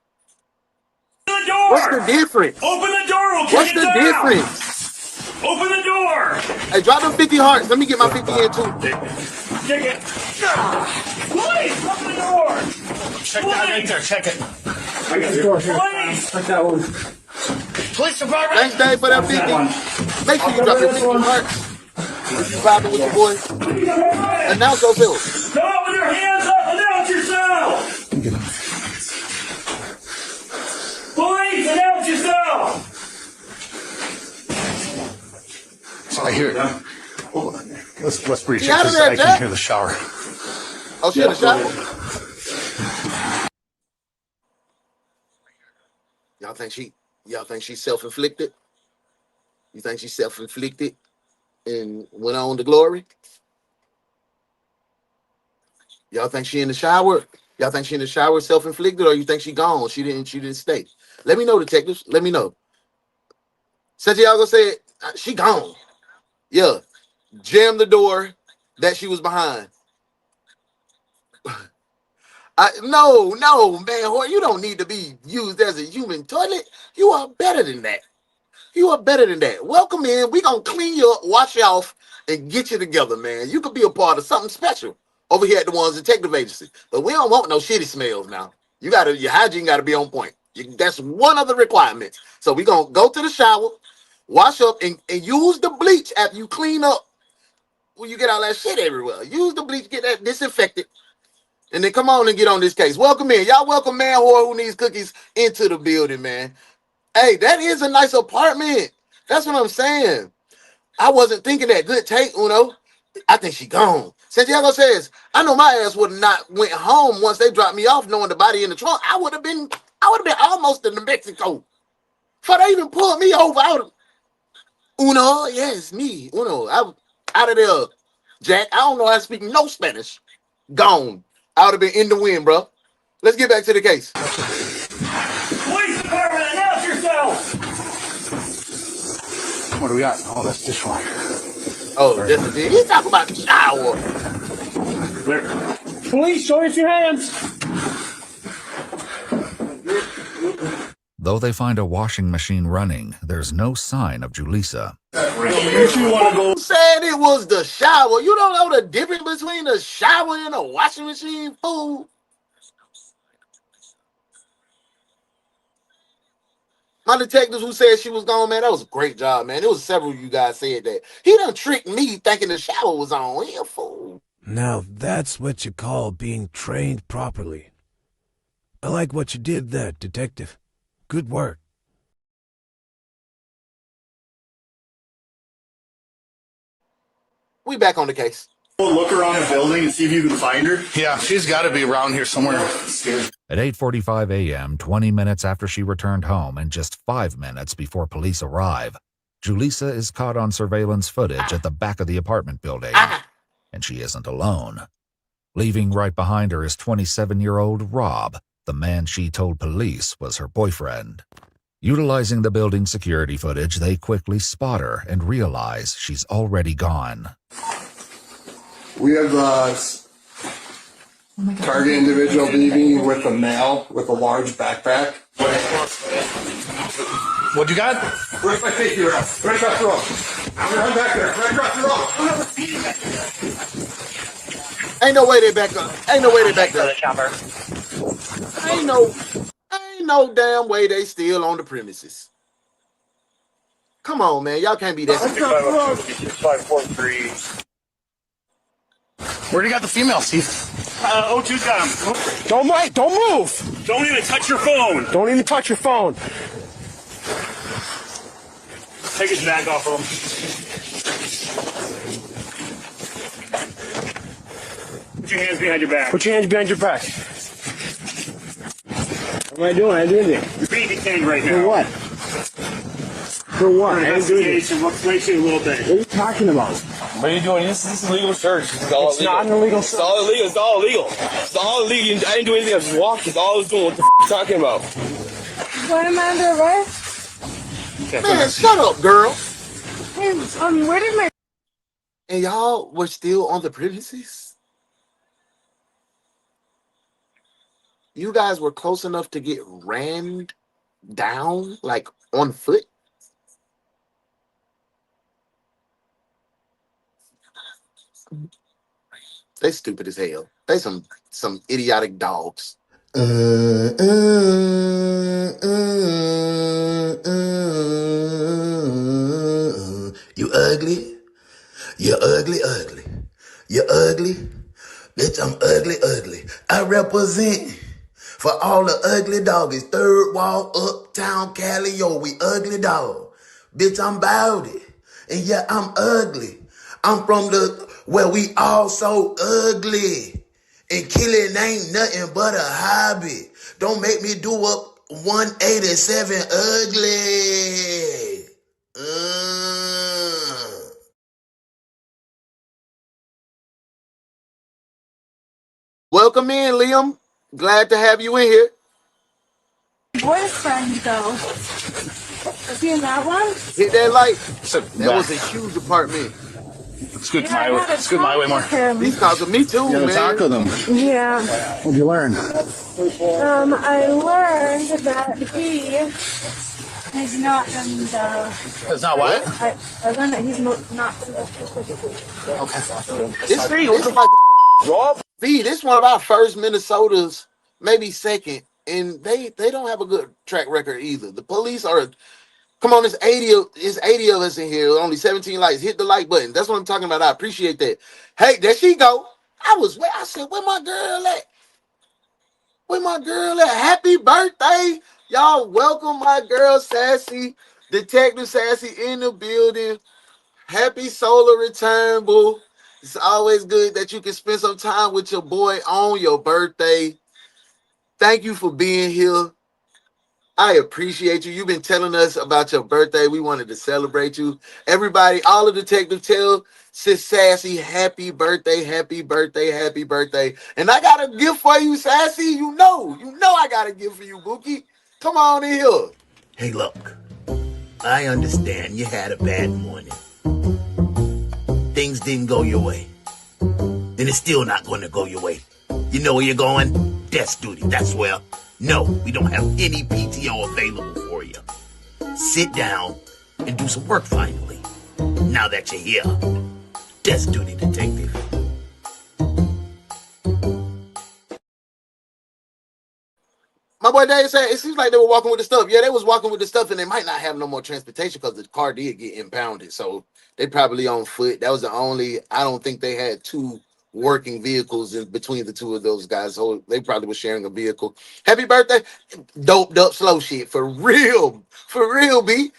The door! What's the difference? Open the door, we'll What's kick the it down! difference? Open the door! Hey, drop them 50 hearts. Let me get my 50 in too. Kick it! Police, open the door! Check that right there. Check it. I got the door here. Police! Check that one. Police department. Thanks, Dave, for that 50. Make sure you drop your 50 hearts. If you vibing with your boy, announce yourself. Come with your hands up, announce yourself! Police, announce yourself! I hear it. Hold on. Let's breach it. Get out of there, I can Jack. hear the shower. Oh, she in the shower? Y'all think she's self-inflicted? You think she's self-inflicted and went on to glory? Y'all think she in the shower? Y'all think she in the shower self-inflicted, or you think she gone? She didn't stay. Let me know, detectives. Let me know. Santiago said she gone. Yeah. Jam the door that she was behind. No, man, you don't need to be used as a human toilet. You are better than that. You are better than that. Welcome in. We gonna clean you up, wash you off, and get you together, man. You could be a part of something special over here at the Ones Detective Agency. But we don't want no shitty smells now. Your hygiene gotta be on point. That's one of the requirements. So we gonna go to the shower, wash up, and use the bleach after you clean up. When you get all that shit everywhere, use the bleach, get that disinfected, and then come on and get on this case. Welcome in. Y'all welcome man whore who needs cookies into the building, man. Hey, that is a nice apartment. That's what I'm saying. I wasn't thinking that. Good take, Uno. I think she gone. Santiago says, I know my ass would not went home once they dropped me off knowing the body in the trunk. I would have been almost in New Mexico. Before they even pulled me over. Uno, yes, me. Uno, out of there, Jack. I don't know how to speak no Spanish. Gone. I would have been in the wind, bro. Let's get back to the case. Police department, announce yourself! What do we got? Oh, that's dishwasher. Oh, this is it. He's talking about the shower. Police, show us your hands! Though they find a washing machine running, there's no sign of Julissa. Who said it was the shower? You don't know the difference between the shower and a washing machine, fool. My detectives who said she was gone, man, that was a great job, man. There was several of you guys said that. He done tricked me thinking the shower was on. He a fool. Now that's what you call being trained properly. I like what you did there, detective. Good work. We back on the case. Look around the building and see if you can find her. Yeah, she's got to be around here somewhere. At 8:45 a.m., 20 minutes after she returned home and just 5 minutes before police arrive, Julissa is caught on surveillance footage at the back of the apartment building. And she isn't alone. Leaving right behind her is 27-year-old Rob, the man she told police was her boyfriend. Utilizing the building security footage, they quickly spot her and realize she's already gone. We have target individual leaving with a male with a large backpack. What you got? Where's my safety rope? Right across the road. Run back there. Right across the road. Ain't no way they back up. Ain't no way they back up. Ain't no damn way they still on the premises. Come on, man. Y'all can't be that. 643. Where do you got the female, Steve? O2's got him. Don't move. Don't even touch your phone. Don't even touch your phone. Take his bag off of him. Put your hands behind your back. Put your hands behind your back. What am I doing? I didn't do anything. You're being detained right now. For what? For what? Investigation. We'll explain to you a little bit. What are you talking about? What are you doing? This is illegal search. It's all It's not an illegal search. It's all illegal. It's all illegal. It's all illegal. I didn't do anything. I was walking. That's all I was doing. What the f*** are you talking about? Why am I under arrest? Man, shut up, girl. Hey, where did my... And y'all were still on the premises? You guys were close enough to get ran down, like on foot? They stupid as hell. They some idiotic dogs. You ugly? You ugly, ugly. You ugly? Bitch, I'm ugly, ugly. I represent for all the ugly doggies. Third wall, uptown, Cali, yo, we ugly dog. Bitch, I'm about it. And yeah, I'm ugly. I'm from where we all so ugly. And killing ain't nothing but a hobby. Don't make me do up 187 ugly. Welcome in, Liam. Glad to have you in here. boyfriend go? Is he in that one? Hit that light. That back. was a huge apartment. Scoot my way. Scoot my way more. These cars are me too, You gotta man. talk to them. Yeah. What'd you learn? I learned that he has not done the... That's not what? I learned that he's not... Okay. This like V, this one of our first Minnesota's, maybe second, and they don't have a good track record either. The police are... Come on, it's 80 of us in here. Only 17 likes. Hit the like button. That's what I'm talking about. I appreciate that. Hey, there she go. I said, where my girl at? Where my girl at? Happy birthday. Y'all welcome my girl Sassy, Detective Sassy in the building. Happy solar return, boo. It's always good that you can spend some time with your boy on your birthday. Thank you for being here. I appreciate you. You've been telling us about your birthday. We wanted to celebrate you. Everybody, all the detectives tell Sis Sassy, happy birthday, happy birthday, happy birthday. And I got a gift for you, Sassy. You know I got a gift for you, Bookie. Come on in here. Hey, look. I understand you had a bad morning. Things didn't go your way. And it's still not going to go your way. You know where you're going? Desk duty. That's where. No, we don't have any PTO available for you. Sit down and do some work finally. Now that you're here. Desk duty, detective. My boy Dave said it seems like they were walking with the stuff. Yeah, they was walking with the stuff, and they might not have no more transportation because the car did get impounded. So they probably on foot. That was the only. I don't think they had two working vehicles in between the two of those guys. So they probably were sharing a vehicle. Happy birthday. Doped up slow shit. For real, B.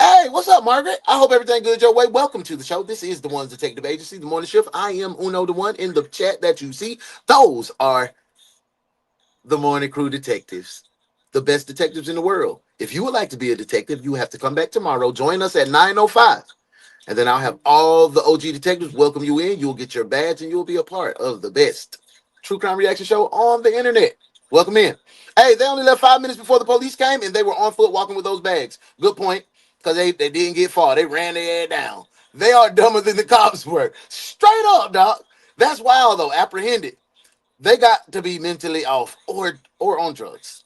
Hey, what's up, Margaret? I hope everything good your way. Welcome to the show. This is the One's Detective Agency, the morning shift. I am Uno, the one in the chat that you see. Those are the morning crew detectives, the best detectives in the world. If you would like to be a detective, you have to come back tomorrow. Join us at 9:05. And then I'll have all the OG detectives welcome you in. You'll get your badge and you'll be a part of the best true crime reaction show on the internet. Welcome in. Hey, they only left 5 minutes before the police came and they were on foot walking with those bags. Good point, because they didn't get far. They ran their head down. They are dumber than the cops were. Straight up, dog. That's wild, though. Apprehended. They got to be mentally off or on drugs.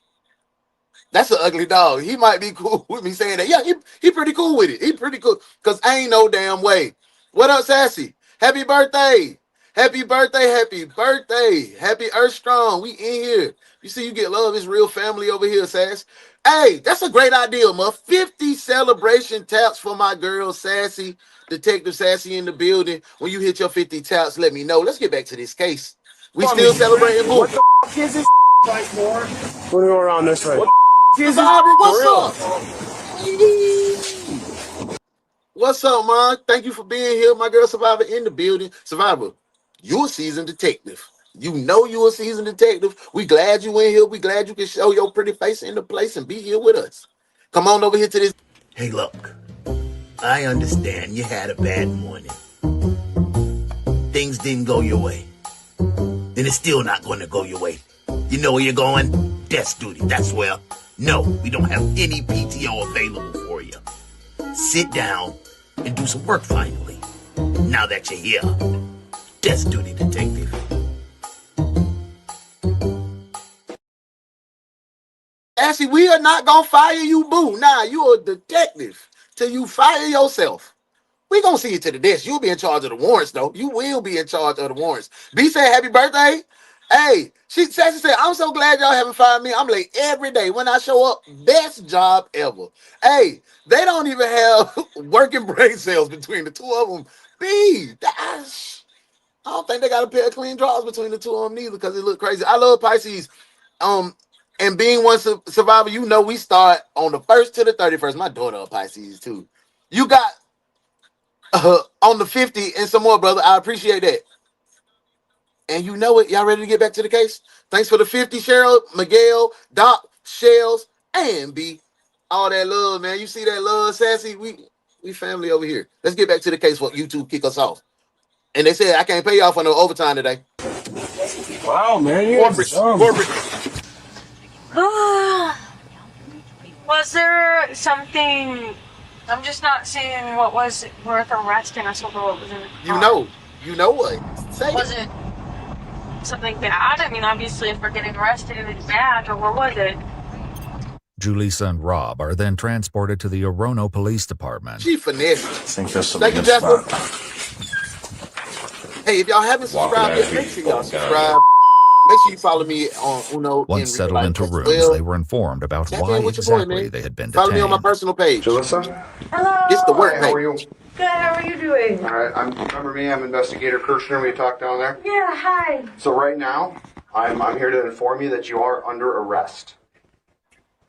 That's an ugly dog. He might be cool with me saying that. Yeah, he pretty cool with it. He pretty cool. Because ain't no damn way. What up, Sassy? Happy birthday. Happy birthday. Happy birthday. Happy Earth Strong. We in here. You see, you get love. It's real family over here, Sass. Hey, that's a great idea, man. 50 celebration taps for my girl, Sassy. Detective Sassy in the building. When you hit your 50 taps, let me know. Let's get back to this case. We still celebrating. What the f*** is this fight for? We're going to go around this way. What's up? What's up, man? Thank you for being here. My girl Survivor in the building. Survivor, you a seasoned detective. You know you a seasoned detective. We glad you in here. We glad you can show your pretty face in the place and be here with us. Come on over here to this. Hey, look. I understand you had a bad morning. Things didn't go your way. Then it's still not going to go your way. You know where you're going? Desk duty, that's where. No, we don't have any PTO available for you. Sit down and do some work finally. Now that you're here. Desk duty, detective. Ashley, we are not going to fire you, boo. Nah, you a detective till you fire yourself. We gonna see you to the desk. You'll be in charge of the warrants, though. You will be in charge of the warrants. B said, happy birthday. Hey, Sassy said, I'm so glad y'all haven't fired me. I'm late every day. When I show up, best job ever. Hey, they don't even have working brain cells between the two of them. B, I don't think they got a pair of clean drawers between the two of them neither, because it look crazy. I love Pisces. And being one survivor, you know we start on the 1st to the 31st. My daughter a Pisces too. You got on the 50 and some more, brother. I appreciate that. And you know it. Y'all ready to get back to the case? Thanks for the 50, Cheryl, Miguel, Doc, Shells, and B. All that love, man. You see that love, Sassy? We family over here. Let's get back to the case for YouTube kick us off. And they said I can't pay y'all for no overtime today. Wow, man. Corporate. Was there something? I'm just not seeing what was worth arresting us over what was in the car. You know what? Was it something bad? I mean, obviously, if we're getting arrested, it's bad. Or what was it? Julissa and Rob are then transported to the Orono Police Department. She finessed. I think there's some Thank you, good Jasper. spot. Hey, if y'all haven't subscribed yet, make sure y'all subscribe. Make sure you follow me on Uno. Once settled into rooms, they were informed about why exactly they had been detained. Follow me on my personal page. Jalissa? Hello. It's the work. Hi, how are you? Good. How are you doing? All right, remember me? I'm Investigator Kirshner. We talked down there. Yeah. Hi. So right now, I'm here to inform you that you are under arrest.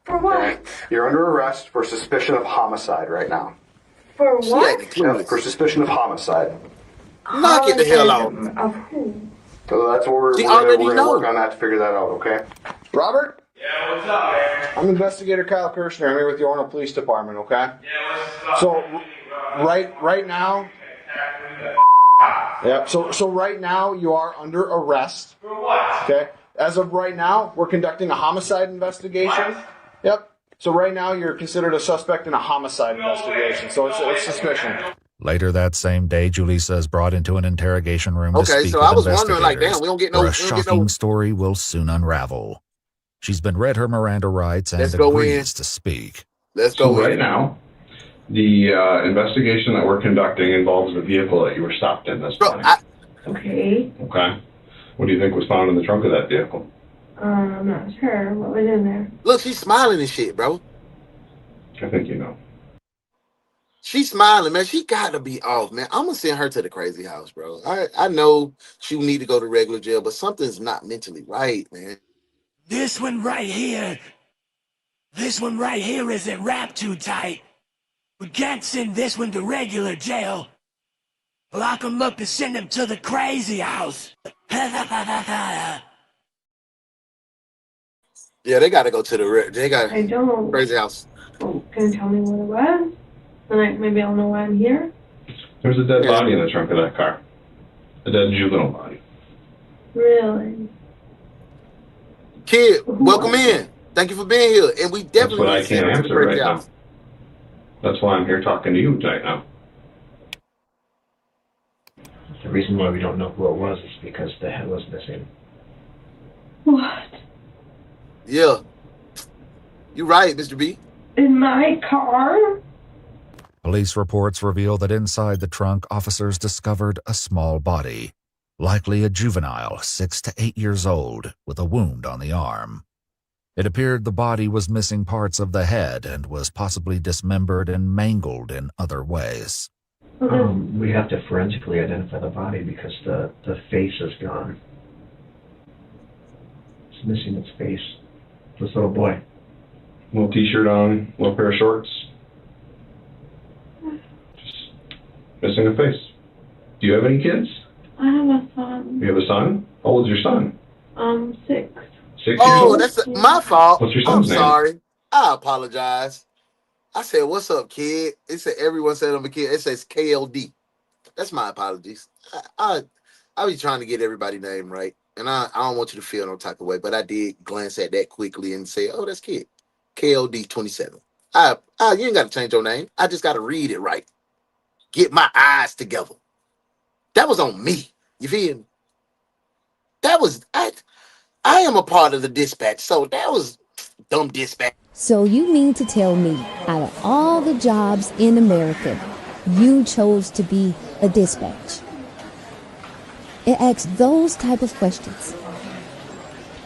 For what? Okay? You're under arrest for suspicion of homicide right now. For what? Yeah, for suspicion of homicide. Knock it the hell out. Of who? So that's what we're going to work on that to figure that out, okay? Robert? Yeah, what's up, man? I'm Investigator Kyle Kirshner. I'm here with the Orono Police Department, okay? Yeah, what's up? So, right now... Yeah, so right now you are under arrest. For what? Okay? As of right now, we're conducting a homicide investigation. What? Yep. So right now you're considered a suspect in a homicide investigation. So it's suspicion. Later that same day, Julissa is brought into an interrogation room to speak so with I was wondering, like, investigators, damn, we don't get where a shocking story will soon unravel. She's been read her Miranda rights and agrees to speak. Let's go. Right now, the investigation that we're conducting involves the vehicle that you were stopped in this morning. Okay. Okay. What do you think was found in the trunk of that vehicle? I'm not sure what was in there. Look, she's smiling and shit, bro. I think you know. She's smiling, man. She got to be off, man. I'm going to send her to the crazy house, bro. I know she will need to go to regular jail, but something's not mentally right, man. This one right here isn't wrapped too tight. We can't send this one to regular jail. Lock him up and send him to the crazy house. Yeah, they got to go to the I don't. crazy house. Oh, can you tell me what it was? And maybe I'll know why I'm here. There's a dead body in the trunk of that car. A dead juvenile body. Really? Kid, welcome in. Thank you for being here. And we definitely That's what I can't answer right now. That's why I'm here talking to you right now. The reason why we don't know who it was is because the head was missing. What? Yeah. You're right, Mr. B. In my car? Police reports reveal that inside the trunk, officers discovered a small body, likely a juvenile, 6 to 8 years old, with a wound on the arm. It appeared the body was missing parts of the head and was possibly dismembered and mangled in other ways. We have to forensically identify the body because the face is gone. It's missing its face. This little boy. Little t-shirt on, little pair of shorts. Just Missing a face. Do you have any kids? I have a son. You have a son? How old's your son? 6. 6 years Oh, old? that's my fault. What's your I'm son's name? sorry. I apologize. I said, "What's up, kid?" It said everyone said I'm a kid. It says KLD. That's my apologies. I be trying to get everybody's name right, and I don't want you to feel no type of way, but I did glance at that quickly and say, "Oh, that's kid, KLD 27." You ain't got to change your name. I just got to read it right. Get my eyes together. That was on me. You feel me? That was I am a part of the dispatch, so that was dumb dispatch. So you mean to tell me, out of all the jobs in America, you chose to be a dispatch? It asks those type of questions.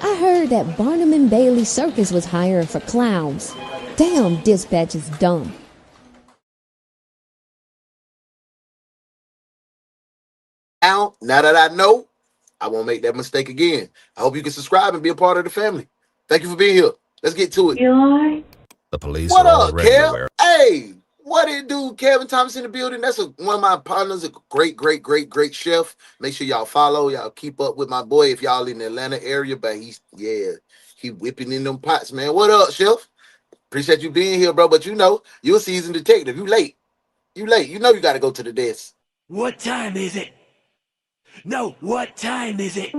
I heard that Barnum and Bailey Circus was hiring for clowns. Damn, dispatch is dumb. Now that I know, I won't make that mistake again. I hope you can subscribe and be a part of the family. Thank you for being here. Let's get to it. Eli? The police What are up, already Kev? aware. Hey, what it do? Kevin Thomas in the building. That's one of my partners, a great chef. Make sure y'all follow. Y'all keep up with my boy if y'all in the Atlanta area. But he whipping in them pots, man. What up, chef? Appreciate you being here, bro. But you're a seasoned detective. You late. You know you got to go to the desk. What time is it? No, what time is it?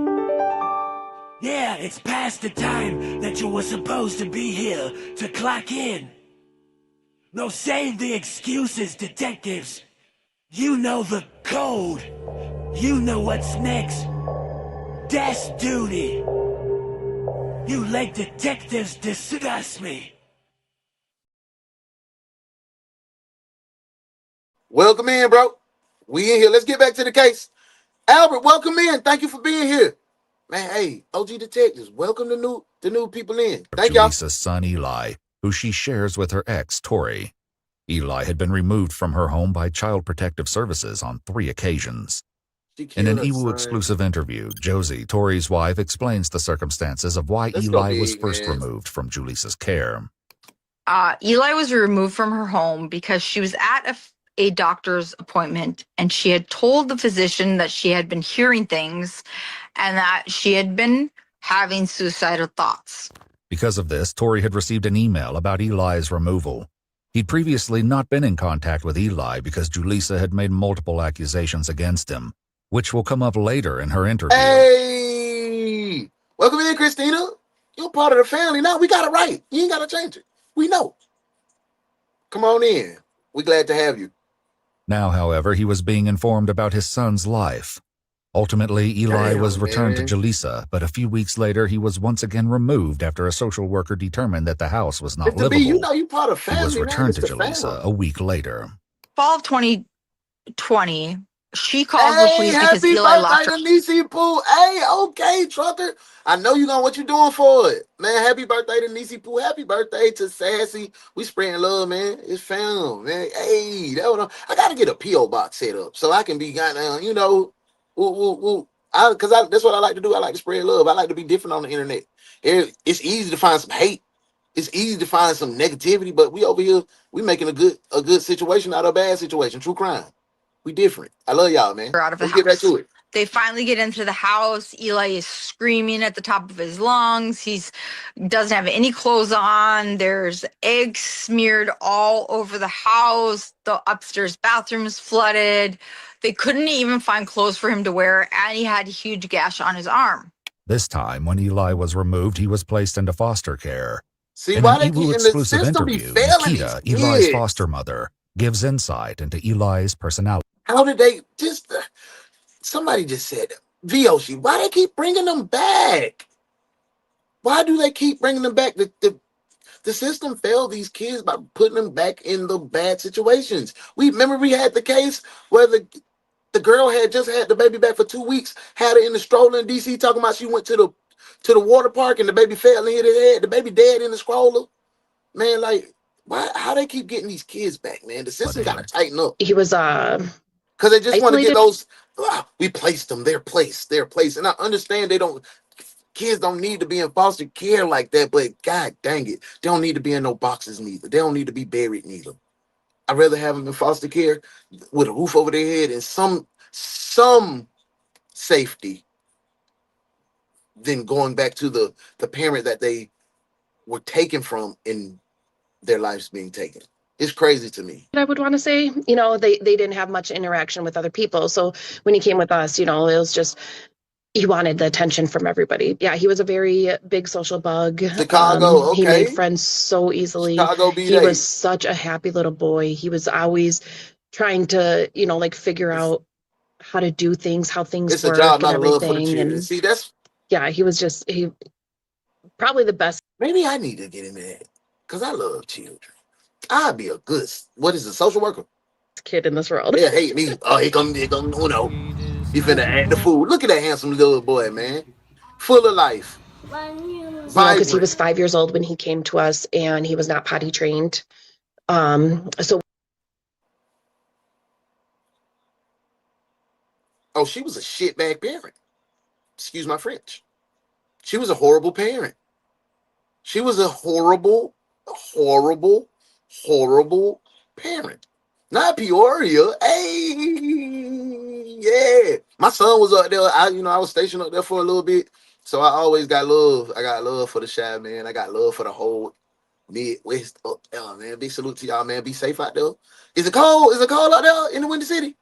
Yeah, it's past the time that you were supposed to be here to clock in. No, save the excuses, detectives. You know the code. You know what's next. Desk duty. You late detectives disgust me. Welcome in, bro. We in here. Let's get back to the case. Albert, welcome in. Thank you for being here. Man, hey, OG Detectives, welcome the new people in. Thank y'all. Julisa's son Eli, who she shares with her ex, Tori. Eli had been removed from her home by Child Protective Services on 3 occasions. In an EWU exclusive interview, Josie, Tori's wife, explains the circumstances of why Eli was first removed from Julisa's care. Eli was removed from her home because she was at a doctor's appointment and she had told the physician that she had been hearing things and that she had been having suicidal thoughts. Because of this, Tori had received an email about Eli's removal. He'd previously not been in contact with Eli because Julisa had made multiple accusations against him, which will come up later in her interview. Hey, welcome in, Christina. You're part of the family now. We got it right. You ain't got to change it. We know. Come on in. We're glad to have you. Now, however, he was being informed about his son's life. Ultimately, Eli was returned to Julisa, but a few weeks later, he was once again removed after a social worker determined that the house was not livable. You part of family. He was returned to Mr. Julisa Family. a week later. Fall of 2020, she calls the police because Eli locked her. Happy birthday to Niecy Pooh. Hey, okay, trucker. I know you know what you're doing for it. Man, happy birthday to Niecy Pooh. Happy birthday to Sassy. We spreading love, man. It's found, man. Hey, I got to get a P.O. box set up so I can be, that's what I like to do. I like to spread love. I like to be different on the internet. It's easy to find some hate. It's easy to find some negativity, but we over here, we making a good situation out of a bad situation. True crime. We different. I love y'all, man. Let's get back to it. They finally get into the house. Eli is screaming at the top of his lungs. Doesn't have any clothes on. There's eggs smeared all over the house. The upstairs bathroom is flooded. They couldn't even find clothes for him to wear, and he had a huge gash on his arm. This time, when Eli was removed, he was placed into foster care. See, in why an they EWU in exclusive the system be interview, failing Nikita, these Eli's kids? foster mother, gives insight into Eli's personality. How did they somebody just said, Vyoshi, why they keep bringing them back? Why do they keep bringing them back? The system failed these kids by putting them back in the bad situations. We had the case where the girl had just had the baby back for 2 weeks, had her in the stroller in DC, talking about she went to the water park and the baby fell and hit her head. The baby dead in the stroller. Man, like, why? How they keep getting these kids back, man? The system got to tighten up. He was because they just want to get those. We placed them. Their place. And I understand kids don't need to be in foster care like that. But God dang it, they don't need to be in no boxes neither. They don't need to be buried neither. I'd rather have them in foster care with a roof over their head and some safety than going back to the parent that they were taken from in their lives being taken. It's crazy to me. I would want to say, you know, they didn't have much interaction with other people. So when he came with us, you know, it was just, he wanted the attention from everybody. Yeah, he was a very big social bug. Chicago, He okay. made friends so easily. Chicago He was such a happy little boy. He was always trying to, you know, like figure out how to do things, how things It's a work job, and not a love for the everything. children. And See, that's yeah, he was just probably the best. maybe I need to get in there because I love children. I'd be a good, what is it, social worker? Kid in this world. They hate me. Oh, here come, Uno. He finna act the fool. Look at that handsome little boy, man. Full of life. Because he was 5 years old when he came to us and he was not potty trained. So oh, she was a shitbag parent. Excuse my French. She was a horrible parent. She was a horrible parent. Not Peoria. Hey, yeah. My son was up there. I was stationed up there for a little bit. So I always got love. I got love for the Shy, man. I got love for the whole Midwest up there, man. Big salute to y'all, man. Be safe out there. Is it cold? Is it cold out there in the Windy City?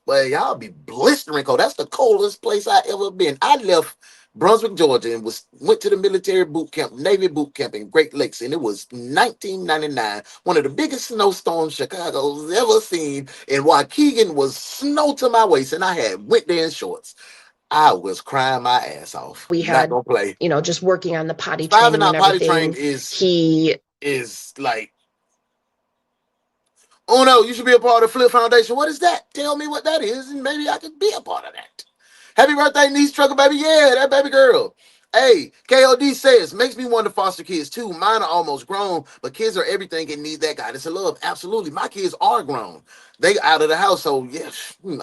Well, y'all be blistering cold. That's the coldest place I ever been. I left Brunswick, Georgia, and went to the military boot camp, Navy boot camp in Great Lakes, and it was 1999, one of the biggest snowstorms Chicago's ever seen. And Waukegan was snow to my waist, and I had went there in shorts. I was crying my ass off. we Not had, gonna play. you know, just working on the potty Surviving training not and potty everything. trained is like, oh no, you should be a part of Flip Foundation. What is that? Tell me what that is, and maybe I could be a part of that. Happy birthday, niece trucker baby. Yeah, that baby girl. Hey, KOD says, makes me want to foster kids too. Mine are almost grown, but kids are everything and need that guidance and love. Absolutely. My kids are grown. They out of the house, so yeah,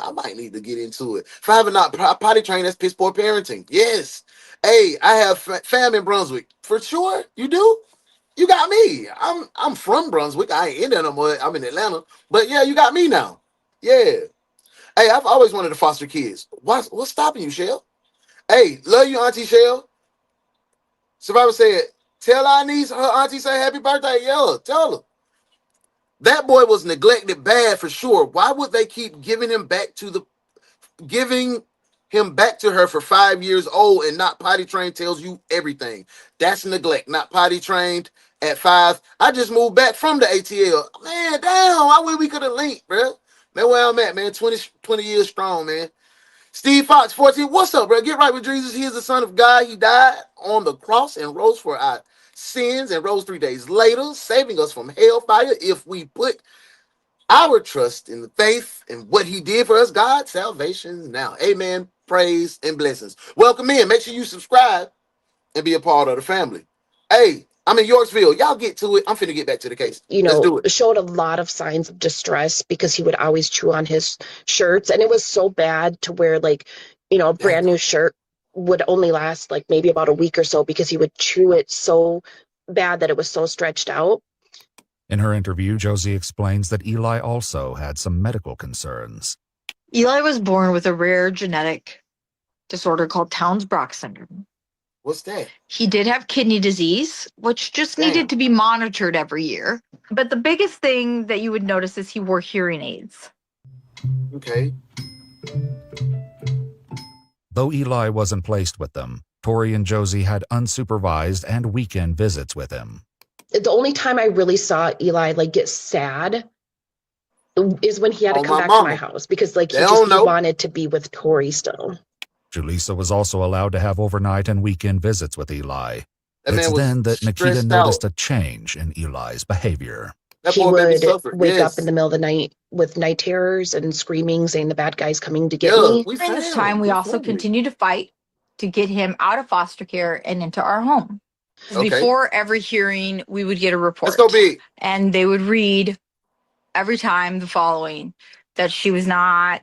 I might need to get into it. If I have not potty trained, that's piss poor parenting. Yes. Hey, I have fam in Brunswick. For sure, you do? You got me. I'm from Brunswick. I ain't in there no more. I'm in Atlanta. But yeah, you got me now. Yeah. Hey, I've always wanted to foster kids. What's stopping you, Shell? Hey, love you, Auntie Shell. Survivor said, tell our niece, her auntie say happy birthday. Yeah, tell her. That boy was neglected bad for sure. Why would they keep giving him back to her for 5 years old and not potty trained? Tells you everything. That's neglect, not potty trained at 5. I just moved back from the ATL. Man, damn, I wish we could have linked, bro. That's where I'm at, man. 20 years strong, man. Steve Fox, 14. What's up, bro? Get right with Jesus. He is the Son of God. He died on the cross and rose for our sins and rose 3 days later, saving us from hellfire if we put our trust in the faith and what he did for us. God, salvation now. Amen. Praise and blessings. Welcome in. Make sure you subscribe and be a part of the family. Hey, I'm in Yorksville. Y'all get to it. I'm finna get back to the case. You Let's know, do it. showed a lot of signs of distress because he would always chew on his shirts. And it was so bad to where, like, you know, a brand new shirt would only last like maybe about a week or so because he would chew it so bad that it was so stretched out. In her interview, Josie explains that Eli also had some medical concerns. Eli was born with a rare genetic disorder called Townes-Brocks syndrome. What's that? He did have kidney disease, which just needed to be monitored every year. But the biggest thing that you would notice is he wore hearing aids. Okay. Though Eli wasn't placed with them, Tori and Josie had unsupervised and weekend visits with him. The only time I really saw Eli like get sad is when he had to come back to my house because like he wanted to be with Tori still. Julissa was also allowed to have overnight and weekend visits with Eli. It's was then that Nikita stressed noticed out. a change in Eli's behavior. He would wake up in the middle of the night with night terrors and screaming, saying the bad guy's coming to get me. During this time, we also continued to fight to get him out of foster care and into our home. Okay. Before every hearing, we would get a report. Let's go big. And they would read every time the following, that she was not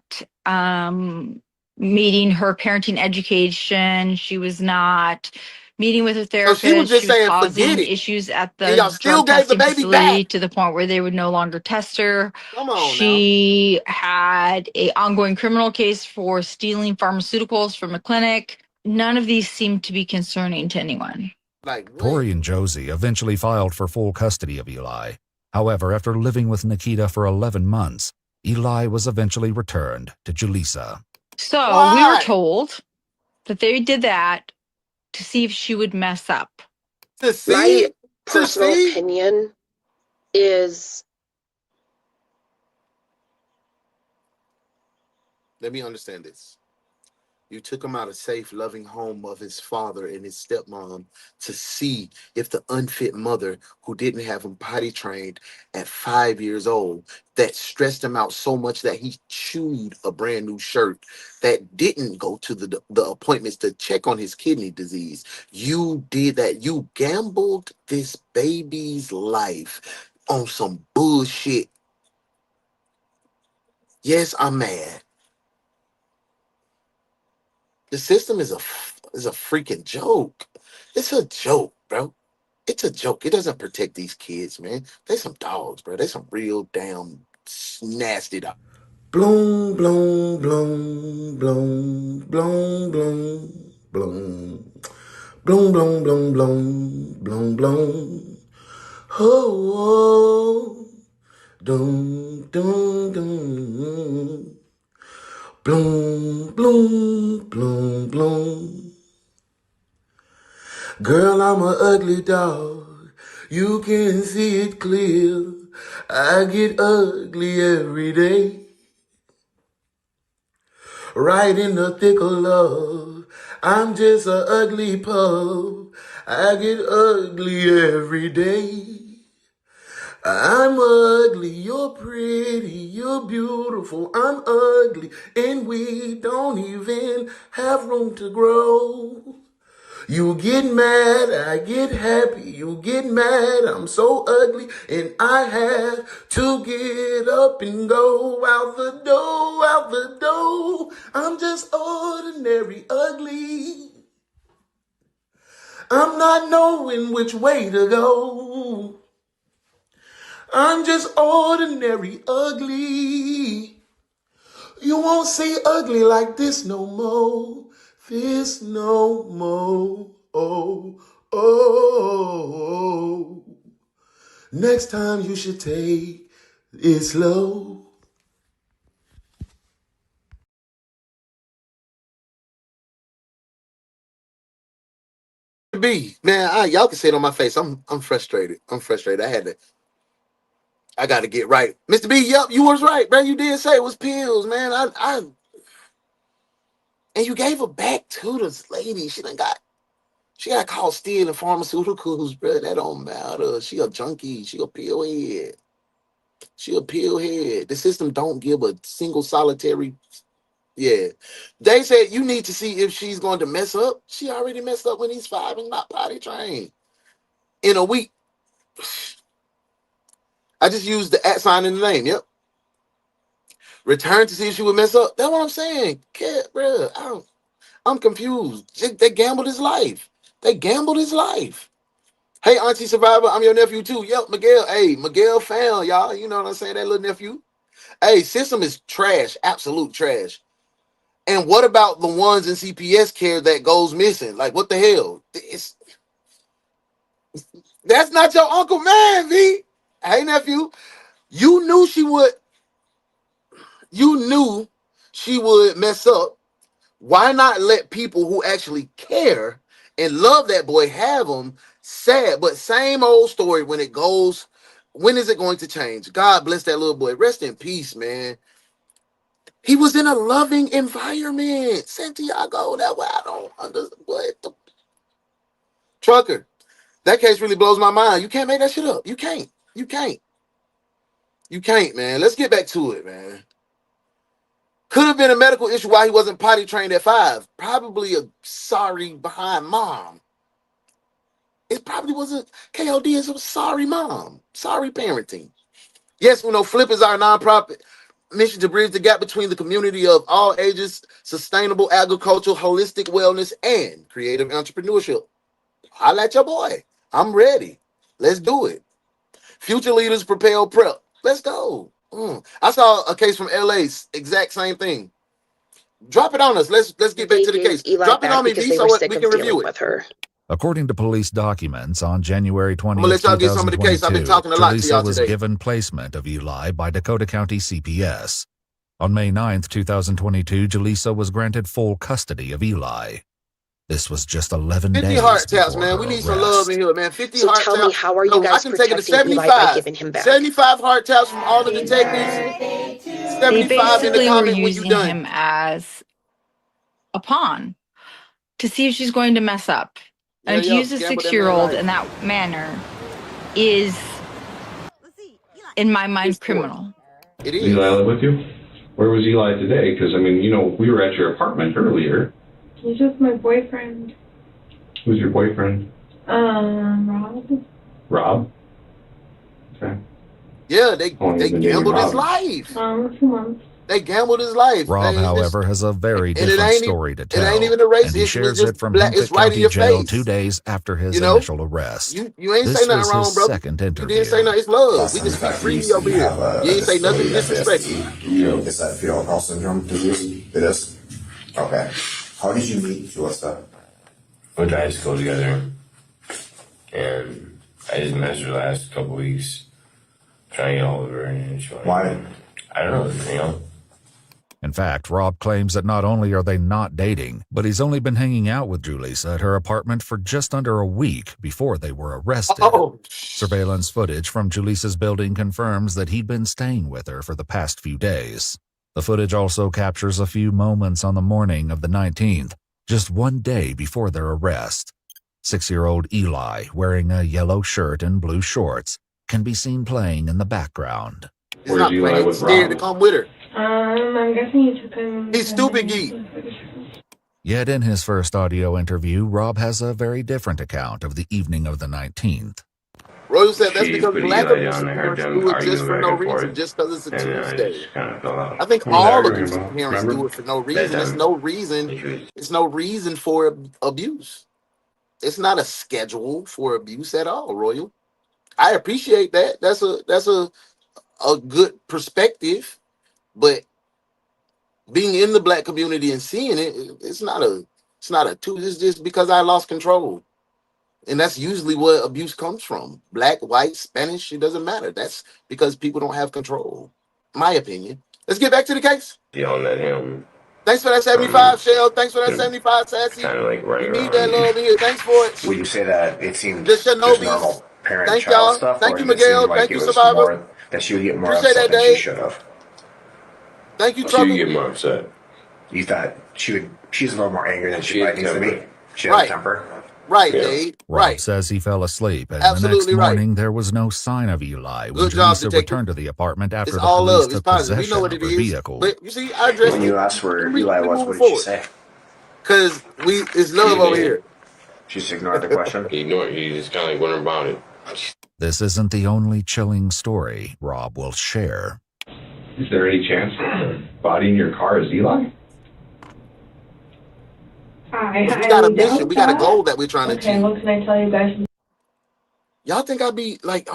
meeting her parenting education. She was not meeting with a So she was therapist. just She was saying, forget causing it. issues at And the y'all still drug gave the testing baby back. facility to the point where they would no longer test her. Come on now. She had a ongoing criminal case for stealing pharmaceuticals from a clinic. None of these seemed to be concerning to anyone. Like, what? Tori and Josie eventually filed for full custody of Eli. However, after living with Nikita for 11 months, Eli was eventually returned to Julissa. So Why? we were told that they did that to see if she would mess up. To see? My To personal see? opinion is Let me understand this. You took him out of safe, loving home of his father and his stepmom to see if the unfit mother who didn't have him potty trained at 5 years old, that stressed him out so much that he chewed a brand new shirt, that didn't go to the appointments to check on his kidney disease. You did that. You gambled this baby's life on some bullshit. Yes, I'm mad. The system is a freaking joke. It's a joke, bro. It's a joke. It doesn't protect these kids, man. They some dogs, bro. They some real damn nasty dogs. Bloom, bloom, bloom, bloom, bloom, bloom, bloom. Bloom, bloom, bloom, bloom, bloom, bloom. Oh, oh. Doom, doom, doom. Bloom, bloom, bloom, bloom. Girl, I'm a ugly dog. You can see it clear. I get ugly every day. Right in the thick of love. I'm just a ugly pup. I get ugly every day. I'm ugly, you're pretty, you're beautiful, I'm ugly, and we don't even have room to grow. You get mad, I get happy, you get mad, I'm so ugly, and I have to get up and go out the door, out the door. I'm just ordinary ugly. I'm not knowing which way to go. I'm just ordinary ugly. You won't see ugly like this no more. This no more. Oh, oh. Next time you should take it slow. B, man, y'all can see it on my face. I'm frustrated. I'm frustrated. I got to get right. Mr. B, yep, you was right, bro. You did say it was pills, man. And you gave her back to this lady. She got caught stealing pharmaceuticals, bro. That don't matter. She a junkie. She a pill head. She a pill head. The system don't give a single solitary. Yeah. They said you need to see if she's going to mess up. She already messed up when he's 5 and not potty trained. In a week. I just used the @ sign in the name. Yep. Return to see if she would mess up. That's what I'm saying. Kid, bro. I'm confused. They gambled his life. They gambled his life. Hey, Auntie Survivor, I'm your nephew too. Yep, Miguel. Hey, Miguel found y'all. You know what I'm saying? That little nephew. Hey, system is trash. Absolute trash. And what about the ones in CPS care that goes missing? Like, what the hell? That's not your Uncle Man, V. Hey, nephew. You knew she would. You knew she would mess up. Why not let people who actually care and love that boy have him? Sad, but same old story when it goes. When is it going to change? God bless that little boy. Rest in peace, man. He was in a loving environment. Santiago, that way I don't understand. What the trucker? That case really blows my mind. You can't make that shit up. You can't. You can't. You can't, man. Let's get back to it, man. Could have been a medical issue why he wasn't potty trained at 5. Probably a sorry behind mom. It probably wasn't. KOD is a sorry mom. Sorry parenting. Yes, Flip is our nonprofit mission to bridge the gap between the community of all ages, sustainable agriculture, holistic wellness, and creative entrepreneurship. Holla at your boy. I'm ready. Let's do it. Future leaders propel prep. Let's go. I saw a case from LA, exact same thing. Drop it on us. Let's get back They to the gave case. Eli Drop it back on me, because V, they so were what sick we of can review dealing it. with her. According to police documents, on January I'm gonna 20th, let y'all get some of the case. I've been 2022, talking a lot to Jaleesa y'all was today. given placement of Eli by Dakota County CPS. On May 9th, 2022, Jaleesa was granted full custody of Eli. This was just 11 50 days heart taps, before man. her We need some love in arrest. here, man. 50 So heart tell me, taps. how are you No, I guys can take it to protecting Eli by 75. giving him back? 75 heart taps from all the detectives. They 75 in the basically were comment when you using done. him as a pawn to see if she's going to mess up. Yeah, And to use a gamble that man 6-year-old in life. that manner is, in my mind, criminal. It Is Eli is. live with you? Where was Eli today? Because, I mean, you know, we were at your apartment earlier. He's just my boyfriend. Who's your boyfriend? Rob. Rob? Okay. Yeah, they How long have you been dating gambled his Rob? life. A few months. They gambled his life. Rob, however, has a very And different story to it tell, ain't even a race and he issue. It's shares it just from black. It's Hinton right in County your Jail 2 face. days after his You know, initial arrest. you ain't This say nothing was wrong, his brother. second You interview. didn't say nothing. It's love. Last We time can we speak talked, you freely used over to here. have a You ain't say nothing disability, disrespectful. FASD. Is that fetal alcohol syndrome disease? It is? Okay. How did you meet Jalissa? We went to high school together, and I just messed her the last couple weeks, trying to get a hold of her, and she like, Why? I don't know, you know. In fact, Rob claims that not only are they not dating, but he's only been hanging out with Jaleesa at her apartment for just under a week before they were arrested. Oh. Surveillance footage from Jaleesa's building confirms that he'd been staying with her for the past few days. The footage also captures a few moments on the morning of the 19th, just one day before their arrest. 6-year-old Eli, wearing a yellow shirt and blue shorts, can be seen playing in the background. He's not playing. He's scared to come with her. I'm guessing you took him. He's stupid, geek. Yet in his first audio interview, Rob has a very different account of the evening of the 19th. Royal said that's She because put black Eli abuse down, I heard parents them do it just arguing for back no and reason, forth, just because it's a and then I Tuesday. just kind of fell out. I think What was all arguing abusive about? parents Remember? do it for no That reason. It's time. no reason. It's no reason for abuse. It's not a schedule for abuse at all, Royal. I appreciate that. That's a good perspective, but being in the black community and seeing it, it's not a two. It's just because I lost control. And that's usually where abuse comes from. Black, white, Spanish, it doesn't matter. That's because people don't have control. My opinion. Let's get back to the case. Yelling at him. Thanks for that 75, Shell. Thanks for that Him 75, Sassy. kind of like We running need that around. love in here. Thanks for it. Would you say that it seemed The just Shinobis. normal Thank parent-child y'all. stuff, Thank or you, did it seem Miguel. like Thank it you, was Survivor. more that she would get more Appreciate upset that, than she Dave. should have? Thank you, She Trucker. would get more upset. You thought she's a little more angry than she She had probably needs to be? temper. She had Right. a temper? Right, Yeah. Dave. Rob Right. says he fell asleep, and Absolutely the next right. morning there was no sign of Eli when Good job, Jaleesa detective. returned to the apartment after It's the all police love. It's took positive. We know possession what of it her is. vehicle. But you see, I addressed When it. you asked where Eli We was, moving what did she forward. say? Because it's love over here. She just ignored the question? He ignored. He just kind of like went about it. This isn't the only chilling story Rob will share. Is there any chance that the body in your car is Eli? I We got a doubt mission. We got a that. goal that we're trying to Okay, achieve. what can I tell you guys? Y'all think I be like,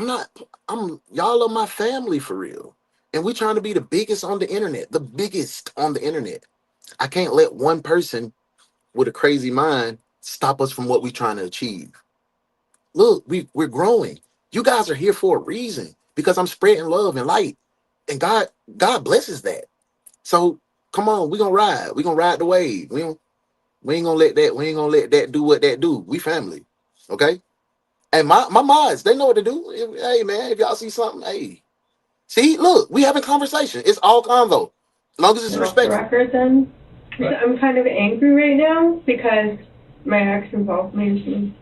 y'all are my family for real. And we trying to be the biggest on the internet, the biggest on the internet. I can't let one person with a crazy mind stop us from what we're trying to achieve. Look, we're growing. You guys are here for a reason because I'm spreading love and light. And God blesses that. So come on, we're gonna ride. We're gonna ride the wave. We ain't gonna let that do what that do. We family. Okay? And my mods, they know what to do. Hey man, if y'all see something, hey. See, look, we having conversation. It's all convo. As long as it's Off the respectful. record then. I'm kind of angry right now because my ex involved me in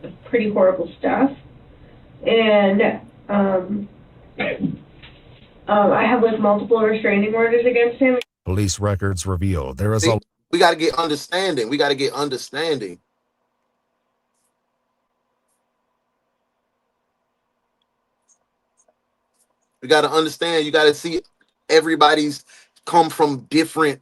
some pretty horrible stuff. And I have like multiple restraining orders against him. Police records reveal there is See, a we gotta get understanding. We gotta get understanding. We gotta understand, you gotta see everybody's come from different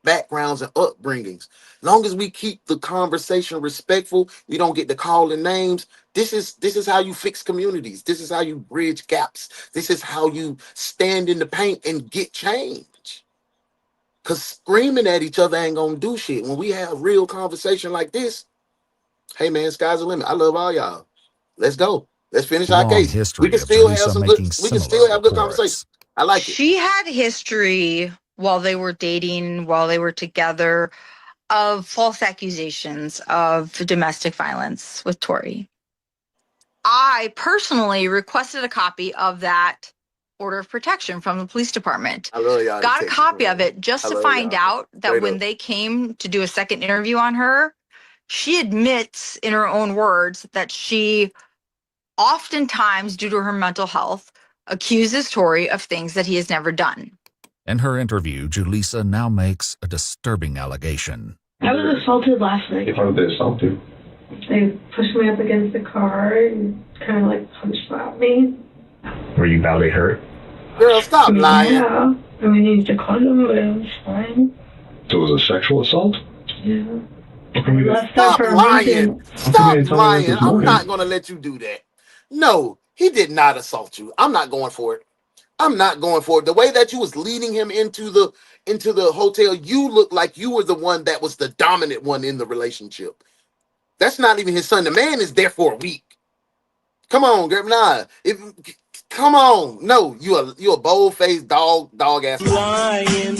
backgrounds and upbringings. Long as we keep the conversation respectful, we don't get to calling names. This is how you fix communities. This is how you bridge gaps. This is how you stand in the paint and get change. Because screaming at each other ain't gonna do shit. When we have real conversation like this, hey man, sky's the limit. I love all y'all. Let's go. Let's finish our Long case. history We can of still have Julissa some good. making We can similar still have good reports. conversation. I like it. She had history while they were dating, while they were together, of false accusations of domestic violence with Tori. I personally requested a copy of that order of protection from the police department. I love y'all. Got a Texas, copy man. of it just I to love find y'all. out that Straight when up. they came to do a second interview on her, she admits in her own words that she oftentimes, due to her mental health, accuses Tori of things that he has never done. In her interview, Julissa now makes a disturbing allegation. I was assaulted last night. How did they assault you? They pushed me up against the car and kind of like punched slapped me. Were you badly hurt? Girl, stop lying. Yeah. I mean, I used to call them, but it was fine. So it was a sexual assault? Yeah. Stop lying. Stop you didn't tell me lying. this I'm morning? not going to let you do that. No, he did not assault you. I'm not going for it. I'm not going for it. The way that you was leading him into the hotel, you looked like you were the one that was the dominant one in the relationship. That's not even his son. The man is there for a week. Come on, girl. Nah. Come on. No, you a bold-faced dog ass. Lying.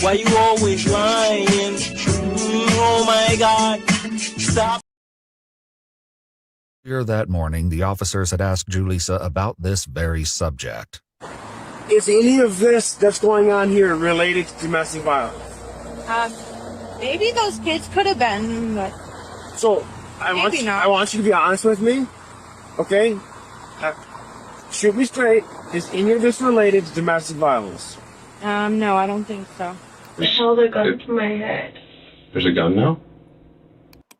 Why you always lying? Oh my God. Stop. Earlier that morning, the officers had asked Julissa about this very subject. Is any of this that's going on here related to domestic violence? Maybe those kids could have been, but So I want you to be honest with me, okay? Shoot me straight. Is any of this related to domestic violence? no, I don't think so. I held a gun to my head. There's a gun now?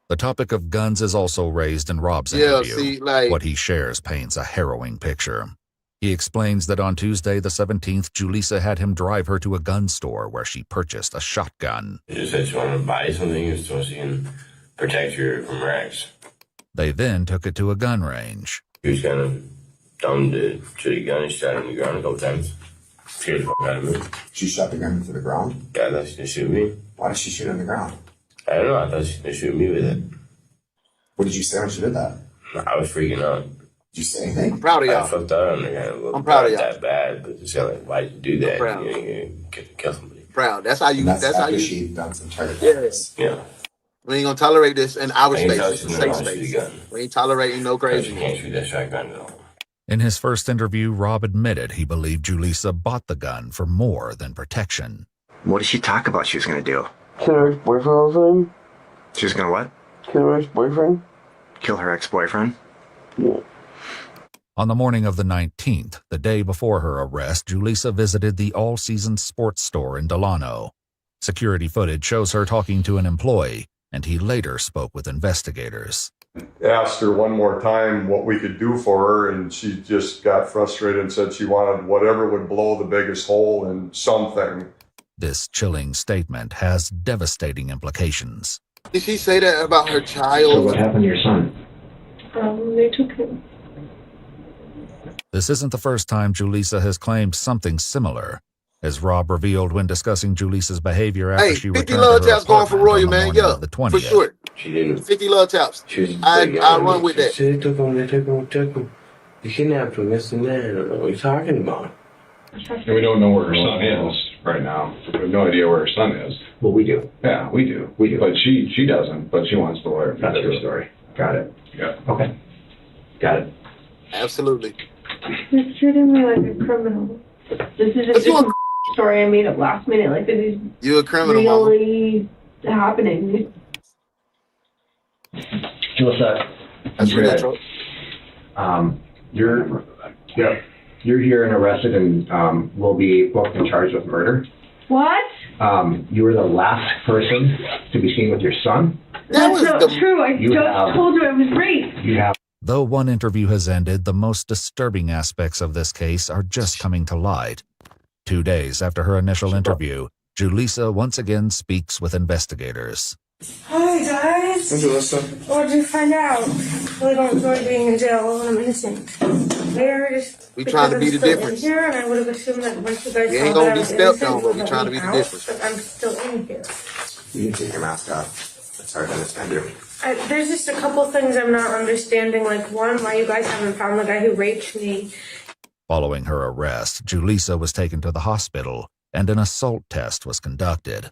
The topic of guns is also raised in Rob's Yeah, interview. see, like- What he shares paints a harrowing picture. He explains that on Tuesday the 17th, Julissa had him drive her to a gun store where she purchased a shotgun. She just said she wanted to buy something so she can protect her from wrecks. They then took it to a gun range. He was kind of dumb to shoot a gun and shot him in the ground a couple times. Scared the fuck out of me. She shot the gun into the ground? Yeah, I thought she was gonna shoot me. Why did she shoot it in the ground? I don't know, I thought she was gonna shoot me with it. What did you say when she did that? I was freaking out. Did you say anything? I'm proud of I y'all. fucked out on the guy. I'm proud of y'all. That bad, but it's like, why'd you do that? I'm proud. You know, you're gonna kill somebody. Proud. That's how you. And that's That's how after you. she done some target Yeah. practice. Yeah. We ain't gonna tolerate this in our I can space. tell It's a she's safe not gonna shoot a space. gun. We ain't tolerating no She crazy. can't shoot that shotgun at all. In his first interview, Rob admitted he believed Julissa bought the gun for more than protection. What did she talk about she was going to do? Kill her ex-boyfriend all the time? She was going to what? Kill her ex-boyfriend? Kill her ex-boyfriend? Yeah. On the morning of the 19th, the day before her arrest, Julissa visited the All Seasons sports store in Delano. Security footage shows her talking to an employee, and he later spoke with investigators. Asked her one more time what we could do for her, and she just got frustrated and said she wanted whatever would blow the biggest hole in something. This chilling statement has devastating implications. Did she say that about her So child? what happened to your son? They took him. This isn't the first time Julissa has claimed something similar, as Rob revealed when discussing Julissa's behavior after Hey, she 50 returned love to her taps going for apartment on Royal, the man. morning Yeah, of the for 20th. sure. She didn't. 50 love taps. I run with that. They took him. You kidnapped him, this and that. I don't know what you're talking about. And we don't know where her son is right now. We have no idea where her son is. Well, we do. Yeah, we do. We do. But she doesn't, but she wants the lawyer. That's her story. Got it. Yeah. Okay. Got it. Absolutely. They're treating me like a criminal. This is just a story I made up last minute. Like, this is You a criminal, mama. really happening. Julissa, That's real, good. bro. You're here and arrested and will be booked and charged with murder. What? You were the last person to be seen with your son. That's not true. I You just have- told you I was raped. You have. Though one interview has ended, the most disturbing aspects of this case are just coming to light. 2 days after her initial interview, Julissa once again speaks with investigators. Hi guys. What did you find out? Really don't enjoy being in jail when I'm innocent. They're just We trying to be the still in difference. here, and I would have assumed that once you guys We saw ain't that gonna I be was stepped innocent, on, but we you'd trying to let be me the out, difference. but I'm still in here. You can take your mask off. It's hard to understand you. There's just a couple things I'm not understanding. Like, one, why you guys haven't found the guy who raped me. Following her arrest, Julissa was taken to the hospital and an assault test was conducted.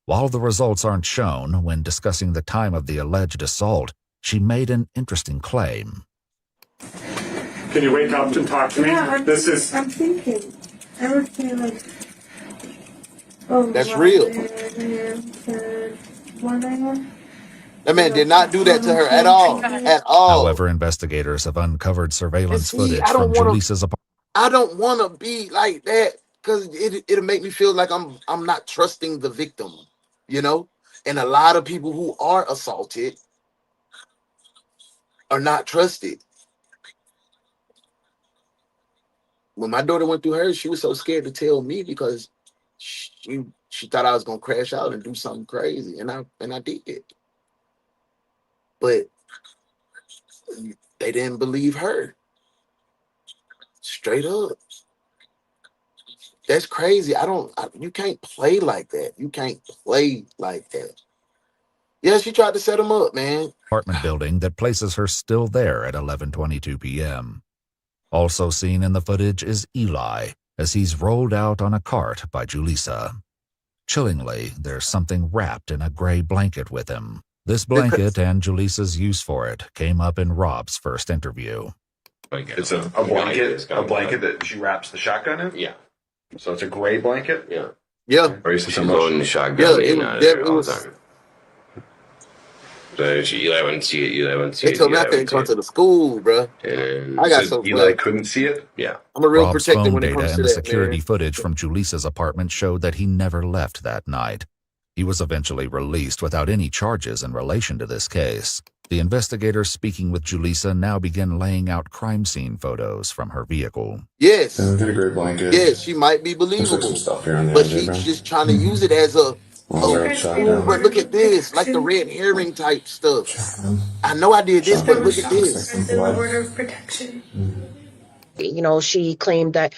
While the results aren't shown, when discussing the time of the alleged assault, she made an interesting claim. Can you wake up and talk to me? Yeah, I'm thinking. I would say, like, oh, That's real. 1 a.m. That man did not do that to her at all. At all. However, investigators have uncovered surveillance See, footage I don't from wanna- Julissa's apartment. I don't want to be like that because it'll make me feel like I'm not trusting the victim, you know? And a lot of people who are assaulted are not trusted. When my daughter went through hers, she was so scared to tell me because she thought I was gonna crash out and do something crazy, and I did. But they didn't believe her. Straight up. That's crazy. You can't play like that. You can't play like that. Yeah, she tried to set him up, man. Apartment building that places her still there at 11:22 p.m. Also seen in the footage is Eli, as he's rolled out on a cart by Julissa. Chillingly, there's something wrapped in a gray blanket with him. This blanket and Julissa's use for it came up in Rob's first interview. It's a blanket that she wraps the shotgun in? Yeah. So it's a gray blanket? Yeah. Yeah. Or is it She's loading the shotgun in out of there all the time. So Eli wouldn't see it. Eli wouldn't see They it. told me I couldn't come to the school, bro. And I got so Eli couldn't see it? Yeah. I'm a real Rob's protector phone when it data comes to and the that, security man. footage from Julissa's apartment showed that he never left that night. He was eventually released without any charges in relation to this case. The investigators speaking with Julissa now begin laying out crime scene photos from her vehicle. Yes. Get a great blanket. Yes, she might be believable. Some stuff here on the But edge, she's bro. just trying to use it as a but look at this, like the red herring type stuff. I know I did this, but look at this. It's an order of protection. You know, she claimed that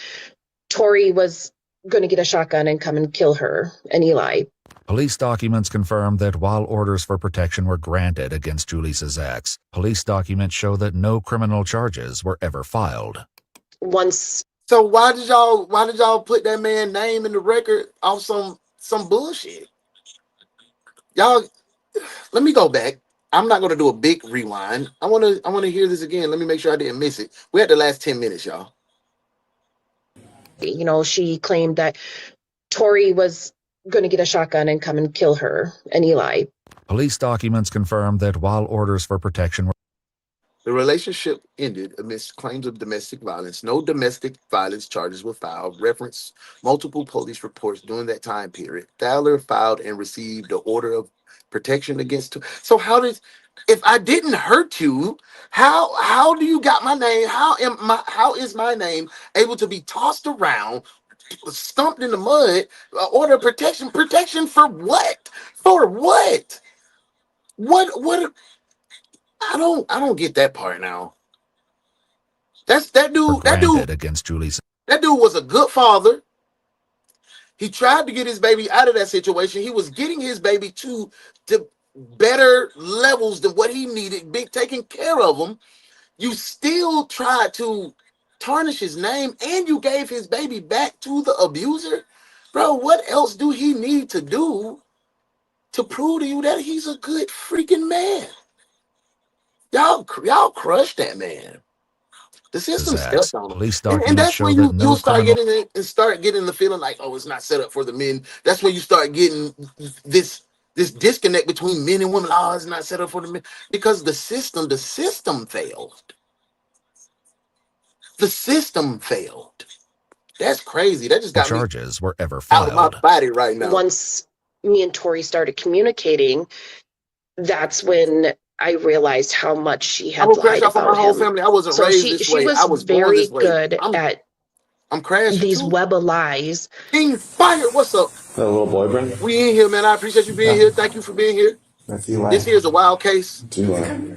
Tori was going to get a shotgun and come and kill her and Eli. Police documents confirm that while orders for protection were granted against Julissa's ex, police documents show that no criminal charges were ever filed. So why did y'all put that man's name in the record off some bullshit? Y'all, let me go back. I'm not gonna do a big rewind. I wanna hear this again. Let me make sure I didn't miss it. We're at the last 10 minutes, y'all. You know, she claimed that Tori was going to get a shotgun and come and kill her and Eli. Police documents confirm that while orders for protection were The relationship ended amidst claims of domestic violence. No domestic violence charges were filed. Reference multiple police reports during that time period. Thaler filed and received the order of protection against. So if I didn't hurt you, how do you got my name? How is my name able to be tossed around, stumped in the mud? Order of protection. Protection for what? For what? What? I don't get that part now. That dude against Julissa. That dude was a good father. He tried to get his baby out of that situation. He was getting his baby to better levels than what he needed, taking care of him. You still tried to tarnish his name and you gave his baby back to the abuser. Bro, what else do he need to do to prove to you that he's a good freaking man? Y'all crushed that man. The system stepped on him. Police And documents that's show when that no you'll start criminal getting it and start getting the feeling like, oh, it's not set up for the men. That's when you start getting this disconnect between men and women. Oh, it's not set up for the men. Because the system failed. The system failed. That's crazy. That just got me charges were ever out filed. of my body right now. Once me and Tori started communicating, that's when I realized how much she had I will crash lied out for about my whole him. family. I wasn't So raised she this way. was I was born very this way. good at I'm crashing these too. web of lies. King Fire, what's up? That little boy, Brent? We in here, man. I appreciate you being here. Thank you for being here. That's Eli. This here's a wild case. It's Eli.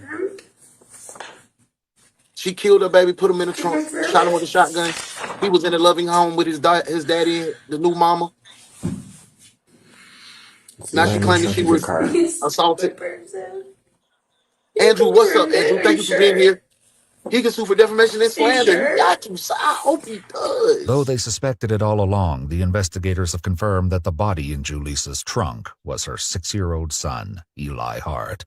She killed her baby, put him in the trunk, shot him with a shotgun. He was in a loving home with his daddy, the new mama. Now she claiming she was assaulted. Andrew, what's up, Andrew? Thank you for being here. He can sue for defamation and slander. You got to. I hope he does. Though they suspected it all along, the investigators have confirmed that the body in Julisa's trunk was her 6-year-old son, Eli Hart.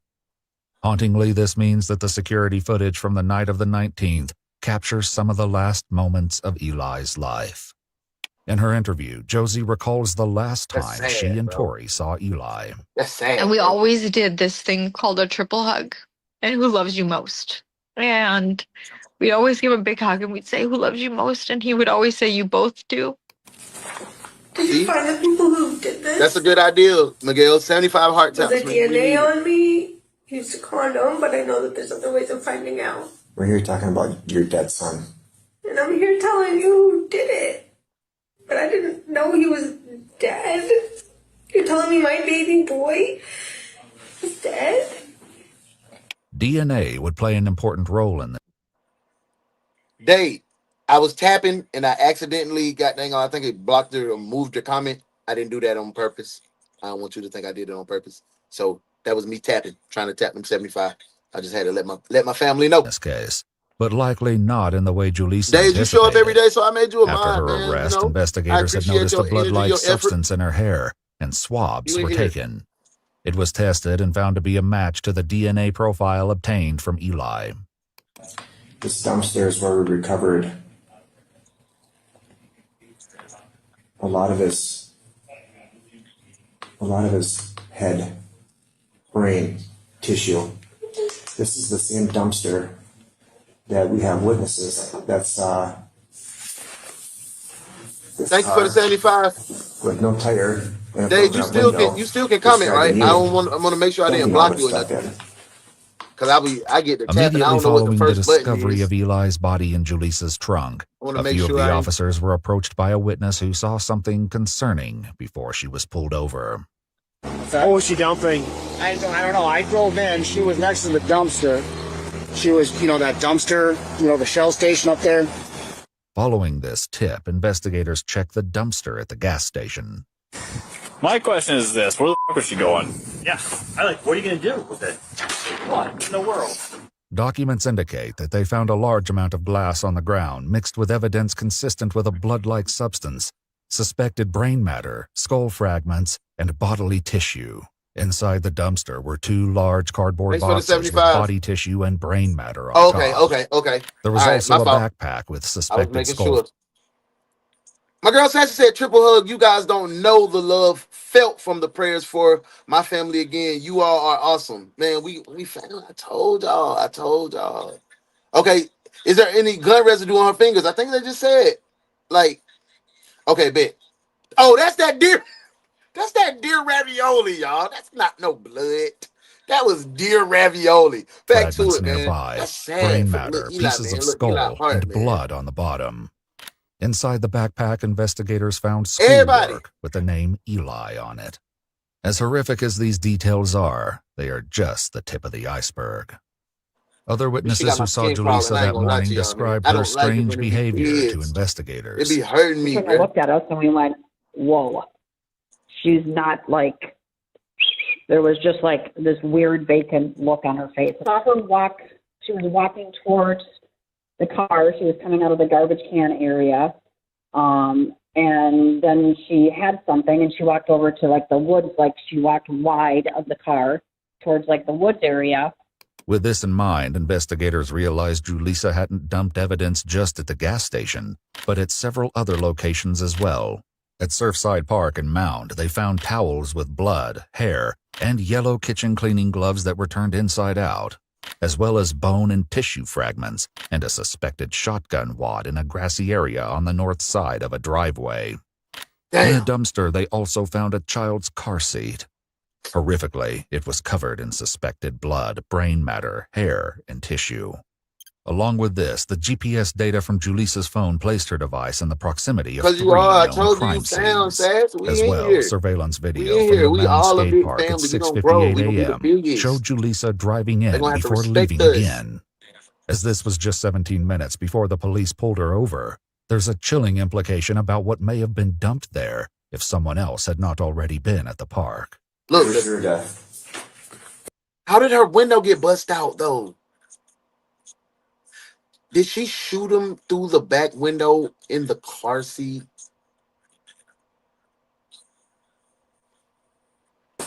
Hauntingly, this means that the security footage from the night of the 19th captures some of the last moments of Eli's life. In her interview, Josie recalls the last time she and Tori saw Eli. That's sad. And we always did this thing called a triple hug. And who loves you most? And we'd always give a big hug and we'd say, who loves you most? And he would always say, you both do. Did you find the people who did this? That's a good idea, Miguel. 75 heart taps. Was there DNA on me? Used a condom, but I know that there's other ways of finding out. We're here talking about your dead son. And I'm here telling you who did it. But I didn't know he was dead. You're telling me my baby boy is dead? DNA would play an important role in this. Dave, I was tapping and I accidentally I think it blocked her or moved the comment. I didn't do that on purpose. I don't want you to think I did it on purpose. So that was me tapping, trying to tap them 75. I just had to let my family know. This case, but likely not in the way Julissa Dave, you show up every day, so I made you a After mind, her man. arrest, You know, investigators had noticed a your energy, blood-like your substance in her hair, and swabs You were ain't here. taken. It was tested and found to be a match to the DNA profile obtained from Eli. This dumpster is where we recovered a lot of his head, brain, tissue. This is the same dumpster that we have witnesses. That's Thank you for the 75. with no tire. and Dave, from that window, you still can comment, describing right? you. I want to make sure I didn't Something block was you or stuck nothing. in. Because I get the tapping. I Immediately don't know what the following the first button discovery is. of Eli's body in Julisa's trunk, I wanna a make few sure of the I- officers were approached by a witness who saw something concerning before she was pulled over. What was she dumping? I don't know. I drove in. She was next to the dumpster. She was, that dumpster, the Shell station up there. Following this tip, investigators checked the dumpster at the gas station. My question is this: where the fuck was she going? Yeah. What are you going to do with it? What in the world? Documents indicate that they found a large amount of glass on the ground mixed with evidence consistent with a blood-like substance, suspected brain matter, skull fragments, and bodily tissue. Inside the dumpster were 2 large cardboard Thanks for the boxes with 75. body tissue and brain matter on Okay, top. okay. There was All right, also my a fault. backpack with I was suspected making skull. sure. My girl Sassy said, triple hug. You guys don't know the love felt from the prayers for my family again. You all are awesome. Man, we found. I told y'all. Okay, is there any gun residue on her fingers? I think they just said. Okay, bet. Oh, that's that deer. That's that deer ravioli, y'all. That's not no blood. That was deer ravioli. Back Fragments to it, man. nearby, That's sad. brain for matter, look, Eli, pieces man. of Look, Eli skull, Hart, and man. blood on the bottom. Inside the backpack, investigators found Everybody. schoolwork with the name Eli on it. As horrific as these details are, they are just the tip of the iceberg. Other She got witnesses my who saw skin crawling, Julissa I ain't that gonna lie morning to y'all, man. described I her don't like it strange when it be behavior to kids. investigators. It be hurting me, She kind of bro. looked at us and we went, whoa. She's not like, there was just like this weird vacant look on her face. I saw her walk, she was walking towards the car. She was coming out of the garbage can area. And then she had something and she walked over to like the woods, like she walked wide of the car towards like the woods area. With this in mind, investigators realized Julissa hadn't dumped evidence just at the gas station, but at several other locations as well. At Surfside Park and Mound, they found towels with blood, hair, and yellow kitchen cleaning gloves that were turned inside out, as well as bone and tissue fragments and a suspected shotgun wad in a grassy area on the north side of a driveway. In a dumpster, they also found a child's car seat. Horrifically, it was covered in suspected blood, brain matter, hair, and tissue. Along with this, the GPS data from Julisa's phone placed her device in the proximity of Because 3 you are. I known told you crime sound, scenes. Sass. We As in well, here. surveillance We video in from here. the We Mound all a Skate big Park at family. We gonna grow. 6:58 We gonna be the a.m. biggest. showed Julissa driving They in gonna have to before respect leaving us. again. As this was just 17 minutes before the police pulled her over, there's a chilling implication about what may have been dumped there if someone else had not already been at the park. Look, Where's your death? how did her window get bust out though? Did she shoot him through the back window in the car seat?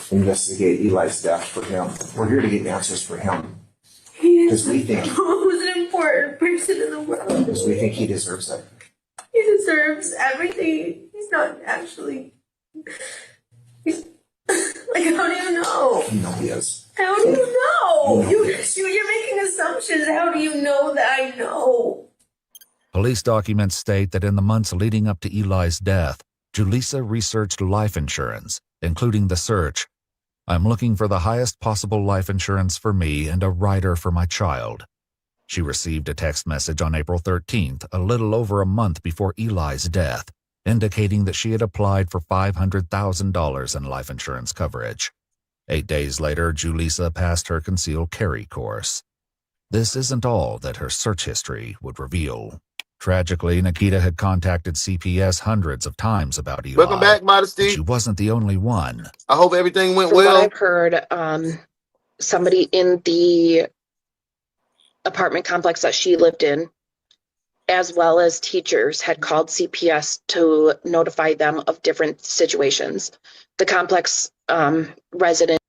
Investigate Eli's death for him. We're here to get answers for him. He's Because we think the most important person in the world. because we think he deserves it. He deserves everything. He's not actually. He's like, how do you know? You know he is. How do you know? You know he is. You're making assumptions. How do you know that I know? Police documents state that in the months leading up to Eli's death, Julissa researched life insurance, including the search, "I'm looking for the highest possible life insurance for me and a rider for my child." She received a text message on April 13th, a little over a month before Eli's death, indicating that she had applied for $500,000 in life insurance coverage. 8 days later, Julissa passed her concealed carry course. This isn't all that her search history would reveal. Tragically, Nikita had contacted CPS hundreds of times about Eli. Welcome back, Modesty. She wasn't the only one. I hope everything went From well. what I've heard, somebody in the apartment complex that she lived in, as well as teachers, had called CPS to notify them of different situations. The complex resident.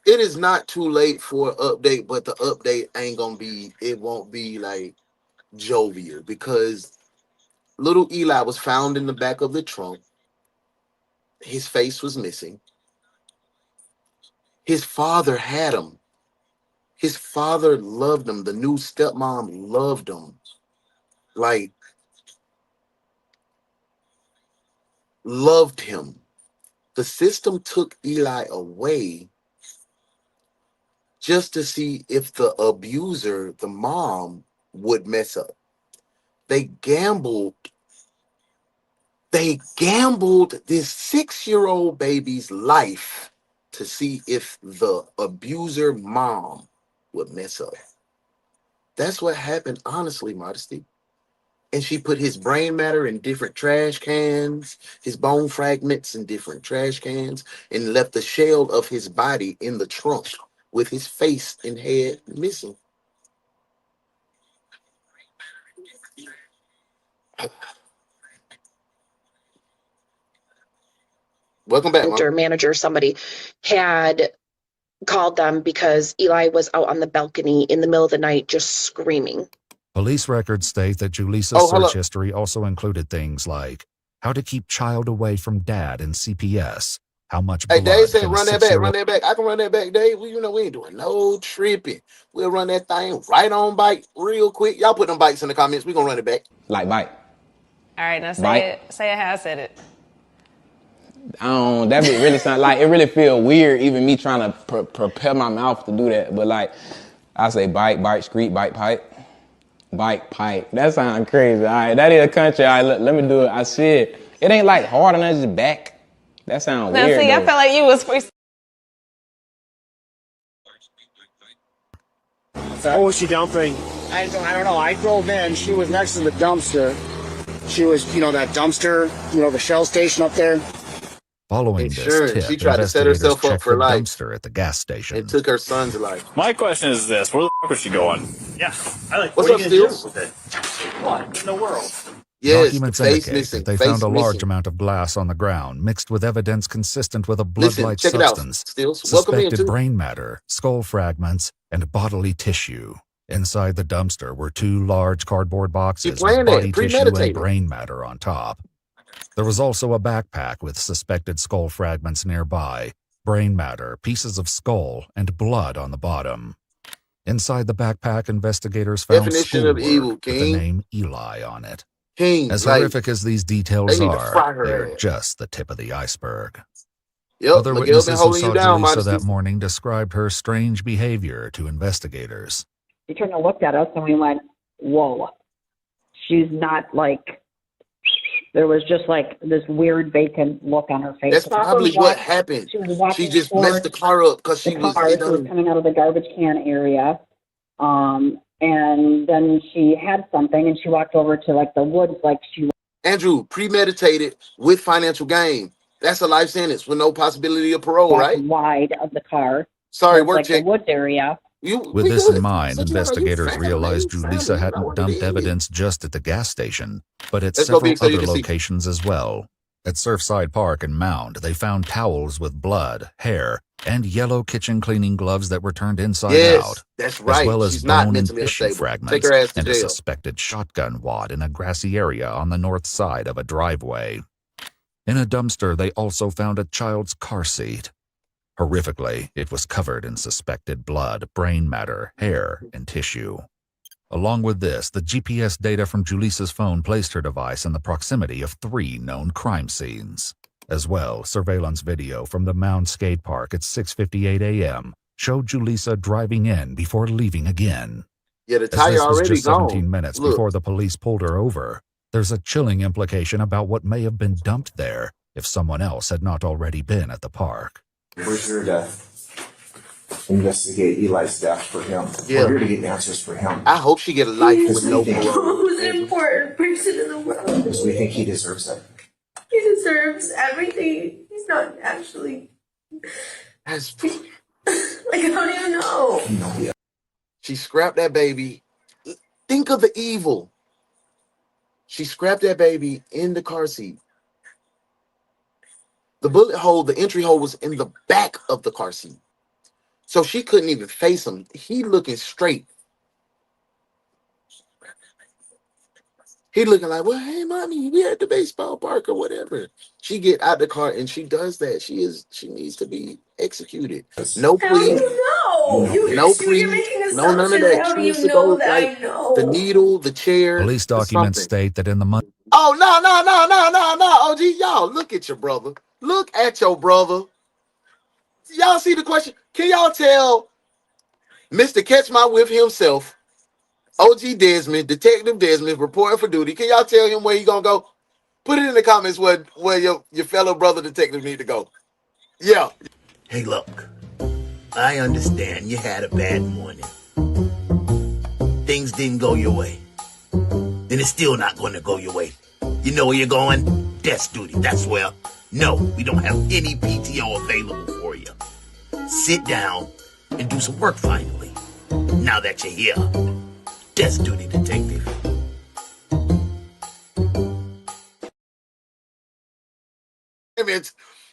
It is not too late for an update, but the update ain't gonna be, it won't be like jovial, because little Eli was found in the back of the trunk. His face was missing. His father had him. His father loved him. The new stepmom loved him. Like, loved him. The system took Eli away just to see if the abuser, the mom, would mess up. They gambled this 6-year-old baby's life to see if the abuser mom would mess up. That's what happened, honestly, Modesty. And she put his brain matter in different trash cans, his bone fragments in different trash cans, and left the shell of his body in the trunk with his face and head missing. Welcome back, Mom. Manager, somebody had called them because Eli was out on the balcony in the middle of the night just screaming. Police records state that Julissa's search history also included things like how to keep child away from dad in CPS, how much blood Dave said, can a run that back, 6-year-old run that back. I can run that back, Dave. We ain't doing no tripping. We'll run that thing right on bike real quick. Y'all put them bikes in the comments. We're going to run it back. Like bite. All right, now say Bite. it. Say it how I said it. That bit really sound like, it really feel weird even me trying to prepare my mouth to do that. But like, I say bite, street, bite, pipe. Bike, pipe. That sounds crazy. All right, that is a country. All right, let me do it. I see it. It ain't like hard enough, just back. That sounds Now weird. see, though. I felt like you was free. What was she dumping? I don't know. I drove in. She was next to the dumpster. She was, that dumpster, the Shell station up there. Following Sure, this tip, she tried to set investigators herself up checked for the life. dumpster at the gas station. It took her son's life. My question is this: where the f was she going? Yeah, I like. What's what up, are you gonna Steels? do with it? What in the world? Yes, Documents the face indicate missing. that they face found a large missing. amount of glass on the ground, mixed with evidence consistent with a Listen, blood-like check it out, substance, Steels. Welcome in, suspected too. brain matter, skull fragments, and bodily tissue. Inside the dumpster were 2 large cardboard boxes with planned that, body tissue and premeditated. brain matter on top. There was also a backpack with suspected skull fragments nearby, brain matter, pieces of skull, and blood on the bottom. Inside the backpack, investigators found Definition of schoolwork evil, with the King. name Eli on it. King, As like, horrific as these details they need to are, fry her they're ass. just the tip of the iceberg. Yep, Other Miguel been witnesses who holding saw you down, Julissa Modesty. that morning described her strange behavior to investigators. She turned and looked at us, and we went, whoa. She's not like, there was just like this weird vacant look on her face. That's probably what happened. She was walking She just messed the car up because she was, she was coming out of the garbage can area. And then she had something, and she walked over to like the woods, like she. Andrew, premeditated with financial gain. That's a life sentence with no possibility of parole, right? Wide of the car. Sorry, work like check. The woods area. With this in mind, investigators realized Julissa hadn't dumped evidence just at the gas station, but at several other locations as well. At Surfside Park and Mound, they found towels with blood, hair, and yellow kitchen cleaning gloves that were turned inside out. That's right. As well as bone and tissue Take fragments her ass to and a jail. suspected shotgun wad in a grassy area on the north side of a driveway. In a dumpster, they also found a child's car seat. Horrifically, it was covered in suspected blood, brain matter, hair, and tissue. Along with this, the GPS data from Julissa's phone placed her device in the proximity of 3 known crime scenes. As well, surveillance video from the Mound Skate Park at 6:58 a.m. showed Julissa driving in before leaving again. Yeah, the As tire this was already just 17 gone. minutes Look. before the police pulled her over, there's a chilling implication about what may have been dumped there if someone else had not already been at the park. We're here to investigate Eli's death for him. Yeah. We're here to get answers for him. I hope she get a life with no think- parole. Who's an important person in the world? Because we think he deserves it. He deserves everything. He's not actually. That's like, I don't even know. She scrapped that baby. Think of the evil. She scrapped that baby in the car seat. The bullet hole, the entry hole was in the back of the car seat. So she couldn't even face him. He looking straight. He looking like, well, hey, mommy, we at the baseball park or whatever. She get out the car and she does that. She needs to be executed. No plea. How do you know? No plea. You're making No, none of that. assumptions. How do She needs you to go know that like I know? the needle, the chair. Police documents state that in the month. Oh, no. OG, y'all, look at your brother. Look at your brother. Y'all see the question? Can y'all tell Mr. Catch My Whiff himself, OG Desmond, Detective Desmond, reporting for duty? Can y'all tell him where he gonna go? Put it in the comments where your fellow brother detective need to go. Yeah. Hey, look. I understand you had a bad morning. Things didn't go your way. And it's still not going to go your way. You know where you're going? Desk duty, that's where. No, we don't have any PTO available for you. Sit down and do some work finally. Now that you're here. Desk duty, detective.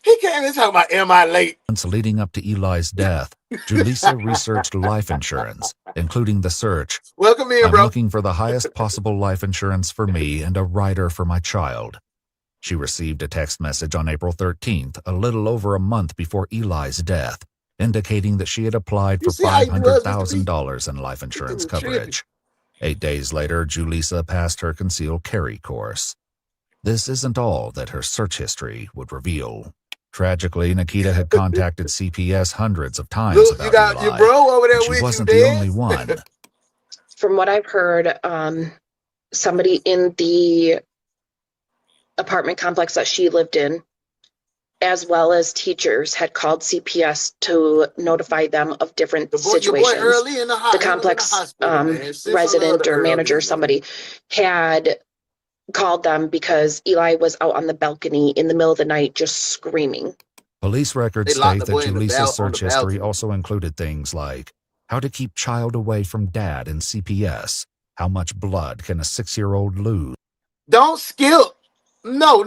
He came in talking about, am I late? Months leading up to Eli's death, Julissa researched life insurance, including the search. Welcome in, I'm bro. looking for the highest possible life insurance for me and a rider for my child. She received a text message on April 13th, a little over a month before Eli's death, indicating that she had applied for $500,000 in life insurance coverage. 8 days later, Julissa passed her concealed carry course. This isn't all that her search history would reveal. Tragically, Nikita had contacted CPS hundreds of times Look, about you got Eli, your bro over there but she with you, wasn't the Dad. only one. From what I've heard, somebody in the apartment complex that she lived in, as well as teachers, had called CPS to notify them of different situations. Early in the complex hospital, man. Sis, I love resident the or Early, manager, man. somebody had called them because Eli was out on the balcony in the middle of the night just screaming. Police records They locked state the that boy in the Julissa's on the search history balcony. also included things like how to keep child away from dad in CPS, how much blood can a 6-year-old lose. Don't skip. No.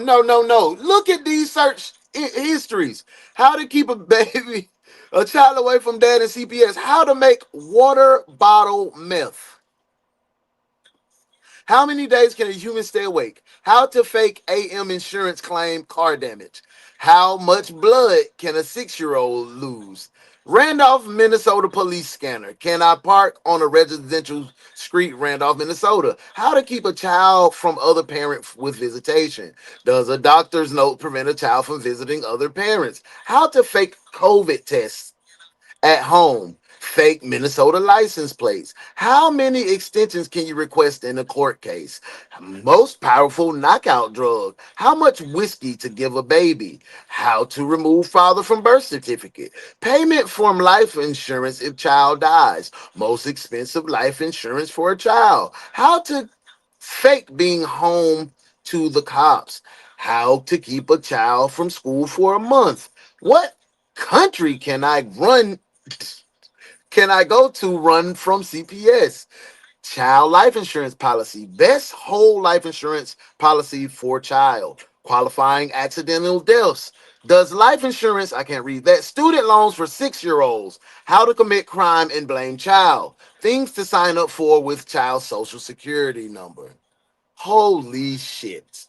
Look at these search histories. How to keep a child away from dad in CPS. How to make water bottle meth. How many days can a human stay awake? How to fake AM insurance claim car damage. How much blood can a 6-year-old lose? Randolph, Minnesota police scanner. Can I park on a residential street, Randolph, Minnesota? How to keep a child from other parent with visitation. Does a doctor's note prevent a child from visiting other parents? How to fake COVID tests at home. Fake Minnesota license plates. How many extensions can you request in a court case? Most powerful knockout drug. How much whiskey to give a baby? How to remove father from birth certificate? Payment from life insurance if child dies. Most expensive life insurance for a child. How to fake being home to the cops. How to keep a child from school for a month. What country can I go to run from CPS? Child life insurance policy. Best whole life insurance policy for child. Qualifying accidental deaths. Does life insurance, I can't read that. Student loans for 6-year-olds. How to commit crime and blame child. Things to sign up for with child social security number. Holy shit.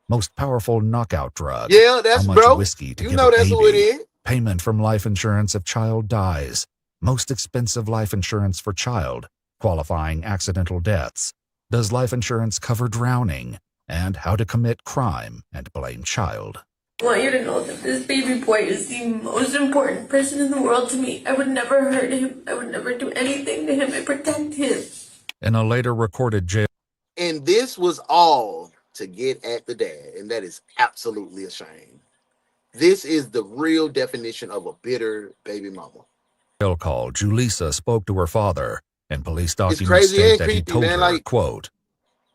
Most powerful knockout drug. Yeah, that's how much bro. whiskey to You give know a that's who it baby. is. Payment from life insurance if child dies. Most expensive life insurance for child. Qualifying accidental deaths. Does life insurance cover drowning? And how to commit crime and blame child. I want you to know that this baby boy is the most important person in the world to me. I would never hurt him. I would never do anything to him. I protect him. In a later recorded jail. And this was all to get at the dad. And that is absolutely a shame. This is the real definition of a bitter baby mama. Jail call, Julissa spoke to her father, and police documents crazy state and that he creepy, told man, her, like- quote,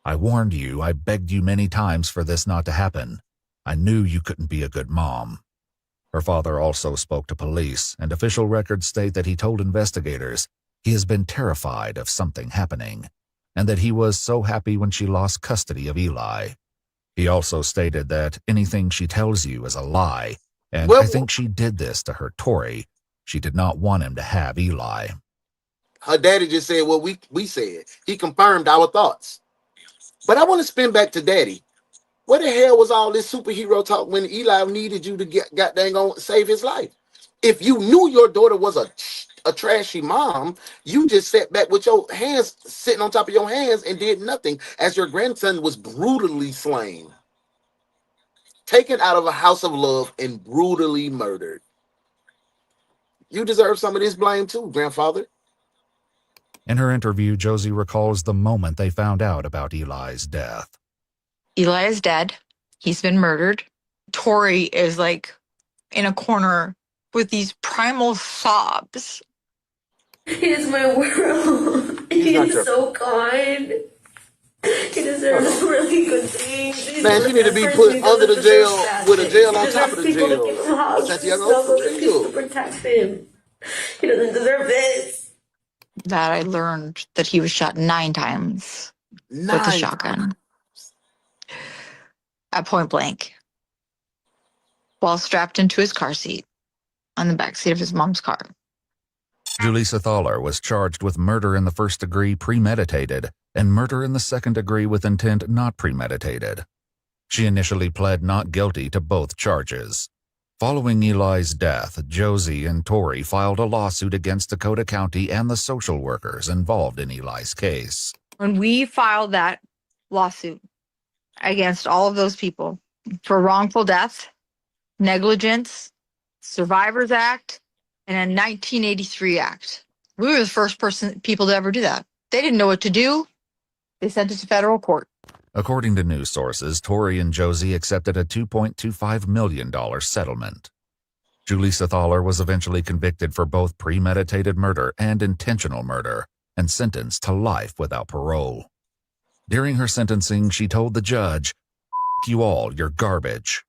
I warned you, I begged you many times for this not to happen. I knew you couldn't be a good mom. Her father also spoke to police, and official records state that he told investigators he has been terrified of something happening, and that he was so happy when she lost custody of Eli. He also stated that anything she tells you is a lie, and I think she did this to hurt Tori. She did not want him to have Eli. Her daddy just said what we said. He confirmed our thoughts. But I want to spin back to daddy. Where the hell was all this superhero talk when Eli needed you to get dang on save his life? If you knew your daughter was a trashy mom, you just sat back with your hands sitting on top of your hands and did nothing as your grandson was brutally slain, taken out of a house of love and brutally murdered. You deserve some of this blame too, grandfather. In her interview, Josie recalls the moment they found out about Eli's death. Eli is dead. He's been murdered. Tori is like in a corner with these primal sobs. He is my world. He is so kind. He deserves really good things. Man, you need to be put under the jail with a jail on top of the jail. Santiago, for real. To protect him. He doesn't deserve this. That I learned that he was shot 9 times with a shotgun at point blank while strapped into his car seat on the backseat of his mom's car. Julissa Thaler was charged with murder in the first degree premeditated and murder in the second degree with intent not premeditated. She initially pled not guilty to both charges. Following Eli's death, Josie and Tori filed a lawsuit against Dakota County and the social workers involved in Eli's case. When we filed that lawsuit against all of those people for wrongful death, negligence, Survivors Act, and a 1983 Act, we were the first people to ever do that. They didn't know what to do. They sent it to federal court. According to news sources, Tori and Josie accepted a $2.25 million settlement. Julissa Thaler was eventually convicted for both premeditated murder and intentional murder and sentenced to life without parole. During her sentencing, she told the judge, "F you all, you're garbage."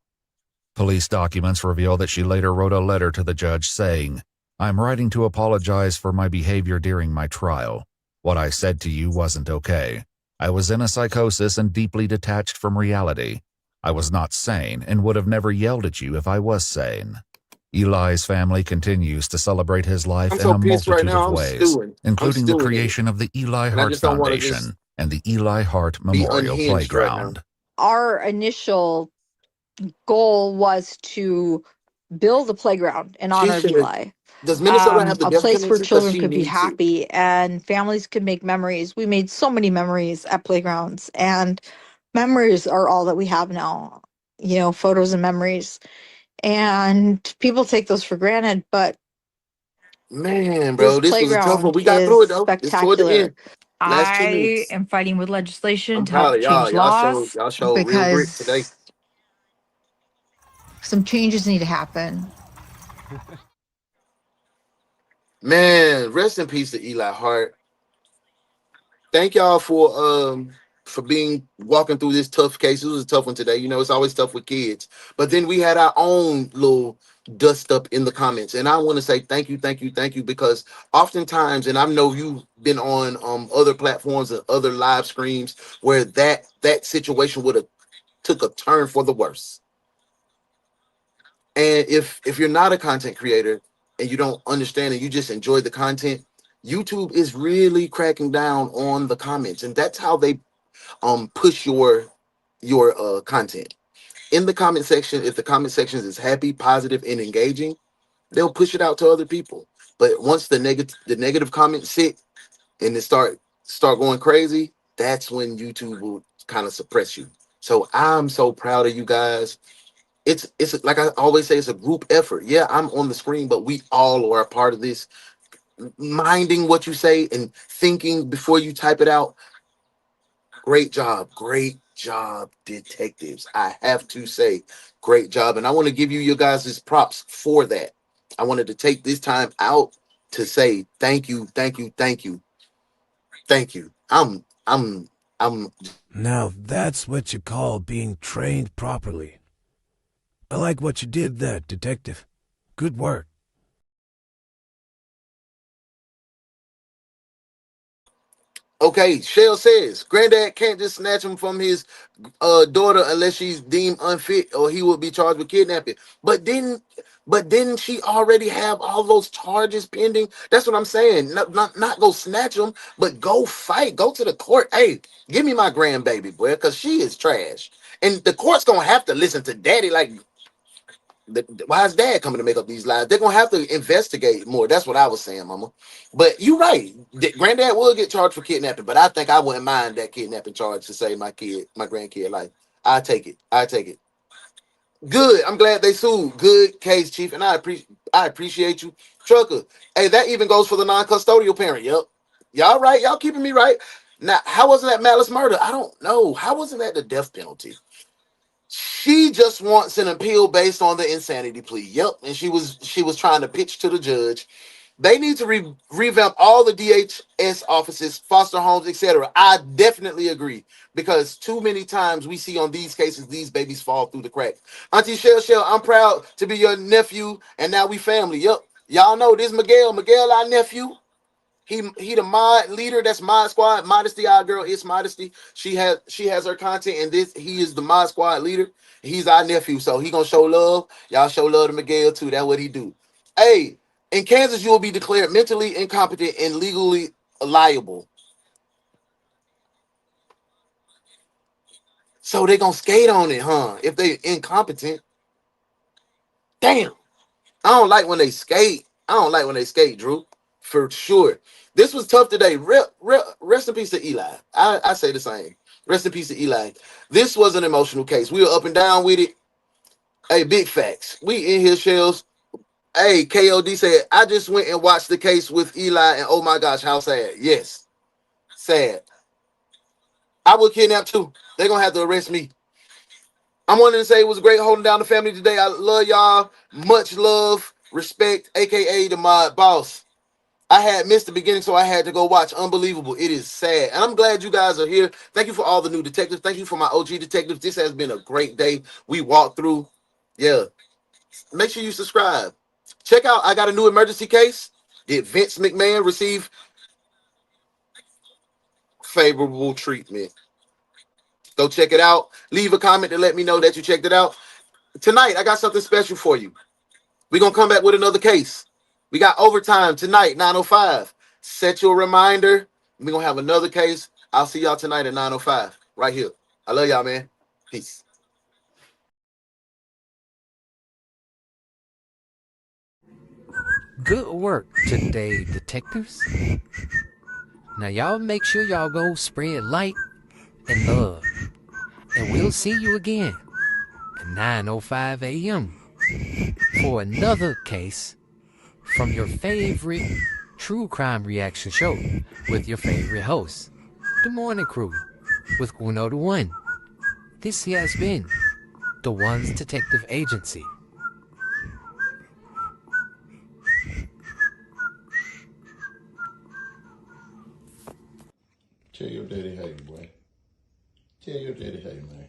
Police documents reveal that she later wrote a letter to the judge saying, "I'm writing to apologize for my behavior during my trial. What I said to you wasn't okay. I was in a psychosis and deeply detached from reality. I was not sane and would have never yelled at you if I was sane." Eli's family continues to celebrate his life in a multitude of ways, including the creation of the Eli Hart Foundation and the Eli Hart Memorial Playground. Our initial goal was to build a playground in honor of Eli. Does Minnesota have the a death place where penalty? 'Cause children she could be needs to. happy and families could make memories. We made so many memories at playgrounds, and memories are all that we have now. You know, photos and memories. And people take those for granted, but Man, this bro, this was a tough one. playground We got is through it though. It's toward the spectacular. end. Last two I minutes. am fighting with legislation I'm to help proud of y'all. change laws Y'all showed real grit today. because some changes need to happen. Man, rest in peace to Eli Hart. Thank y'all for being walking through this tough case. It was a tough one today. You know, it's always tough with kids. But then we had our own little dust up in the comments. And I want to say thank you, thank you, thank you, because oftentimes, and I know you've been on other platforms and other live streams where that situation would have took a turn for the worse. And if you're not a content creator and you don't understand and you just enjoy the content, YouTube is really cracking down on the comments, and that's how they push your content. In the comment section, if the comment section is happy, positive, and engaging, they'll push it out to other people. But once the negative comments sit and it start going crazy, that's when YouTube will kind of suppress you. So I'm so proud of you guys. It's like I always say, it's a group effort. Yeah, I'm on the screen, but we all are a part of this. Minding what you say and thinking before you type it out. Great job, detectives. I have to say, great job, and I want to give you guys' props for that. I wanted to take this time out to say thank you, thank you, thank you, thank you. I'm. Now that's what you call being trained properly. I like what you did there, detective. Good work. Okay, Shell says granddad can't just snatch him from his daughter unless she's deemed unfit, or he will be charged with kidnapping. But didn't she already have all those charges pending? That's what I'm saying. Not go snatch him, but go fight. Go to the court. Hey, give me my grandbaby, boy, because she is trash. And the court's gonna have to listen to daddy. Like, why is dad coming to make up these lies? They're gonna have to investigate more. That's what I was saying, mama. But you're right. Granddad will get charged for kidnapping, but I think I wouldn't mind that kidnapping charge to save my grandkid life. I take it. Good. I'm glad they sued. Good case, chief, and I appreciate you, trucker. Hey, that even goes for the non-custodial parent. Yep. Y'all right. Y'all keeping me right. Now, how wasn't that malice murder? I don't know. How wasn't that the death penalty? She just wants an appeal based on the insanity plea. Yep, and she was trying to pitch to the judge. They need to revamp all the DHS offices, foster homes, etc. I definitely agree, because too many times we see on these cases these babies fall through the crack. Auntie Shell, I'm proud to be your nephew, and now we family. Yep, y'all know this Miguel, our nephew. He the mod leader. That's Mod Squad. Modesty, our girl is Modesty. She has her content, and he is the Mod Squad leader. He's our nephew, so he gonna show love. Y'all show love to Miguel too. That's what he do. Hey, in Kansas, you will be declared mentally incompetent and legally liable. So they gonna skate on it, huh? If they incompetent. Damn. I don't like when they skate. Drew. For sure. This was tough today. Rest in peace to Eli. I say the same. Rest in peace to Eli. This was an emotional case. We were up and down with it. Hey, big facts. We in here, Shells. Hey, KOD said, I just went and watched the case with Eli, and oh my gosh, how sad. Yes. Sad. I would kidnap too. They're going to have to arrest me. I wanted to say it was great holding down the family today. I love y'all. Much love, respect, aka the mod boss. I had missed the beginning, so I had to go watch. Unbelievable. It is sad. And I'm glad you guys are here. Thank you for all the new detectives. Thank you for my OG detectives. This has been a great day. We walked through. Yeah. Make sure you subscribe. Check out, I got a new emergency case. Did Vince McMahon receive favorable treatment? Go check it out. Leave a comment to let me know that you checked it out. Tonight, I got something special for you. We're going to come back with another case. We got overtime tonight, 9:05. Set your reminder. We're going to have another case. I'll see y'all tonight at 9:05 right here. I love y'all, man. Peace. Good work today, detectives. Now y'all make sure y'all go spread light and love. And we'll see you again at 9:05 a.m. for another case from your favorite true crime reaction show with your favorite host, The Morning Crew, with Uno the One. This has been The One's Detective Agency. Tell your daddy hey, boy. Tell your daddy hey, man.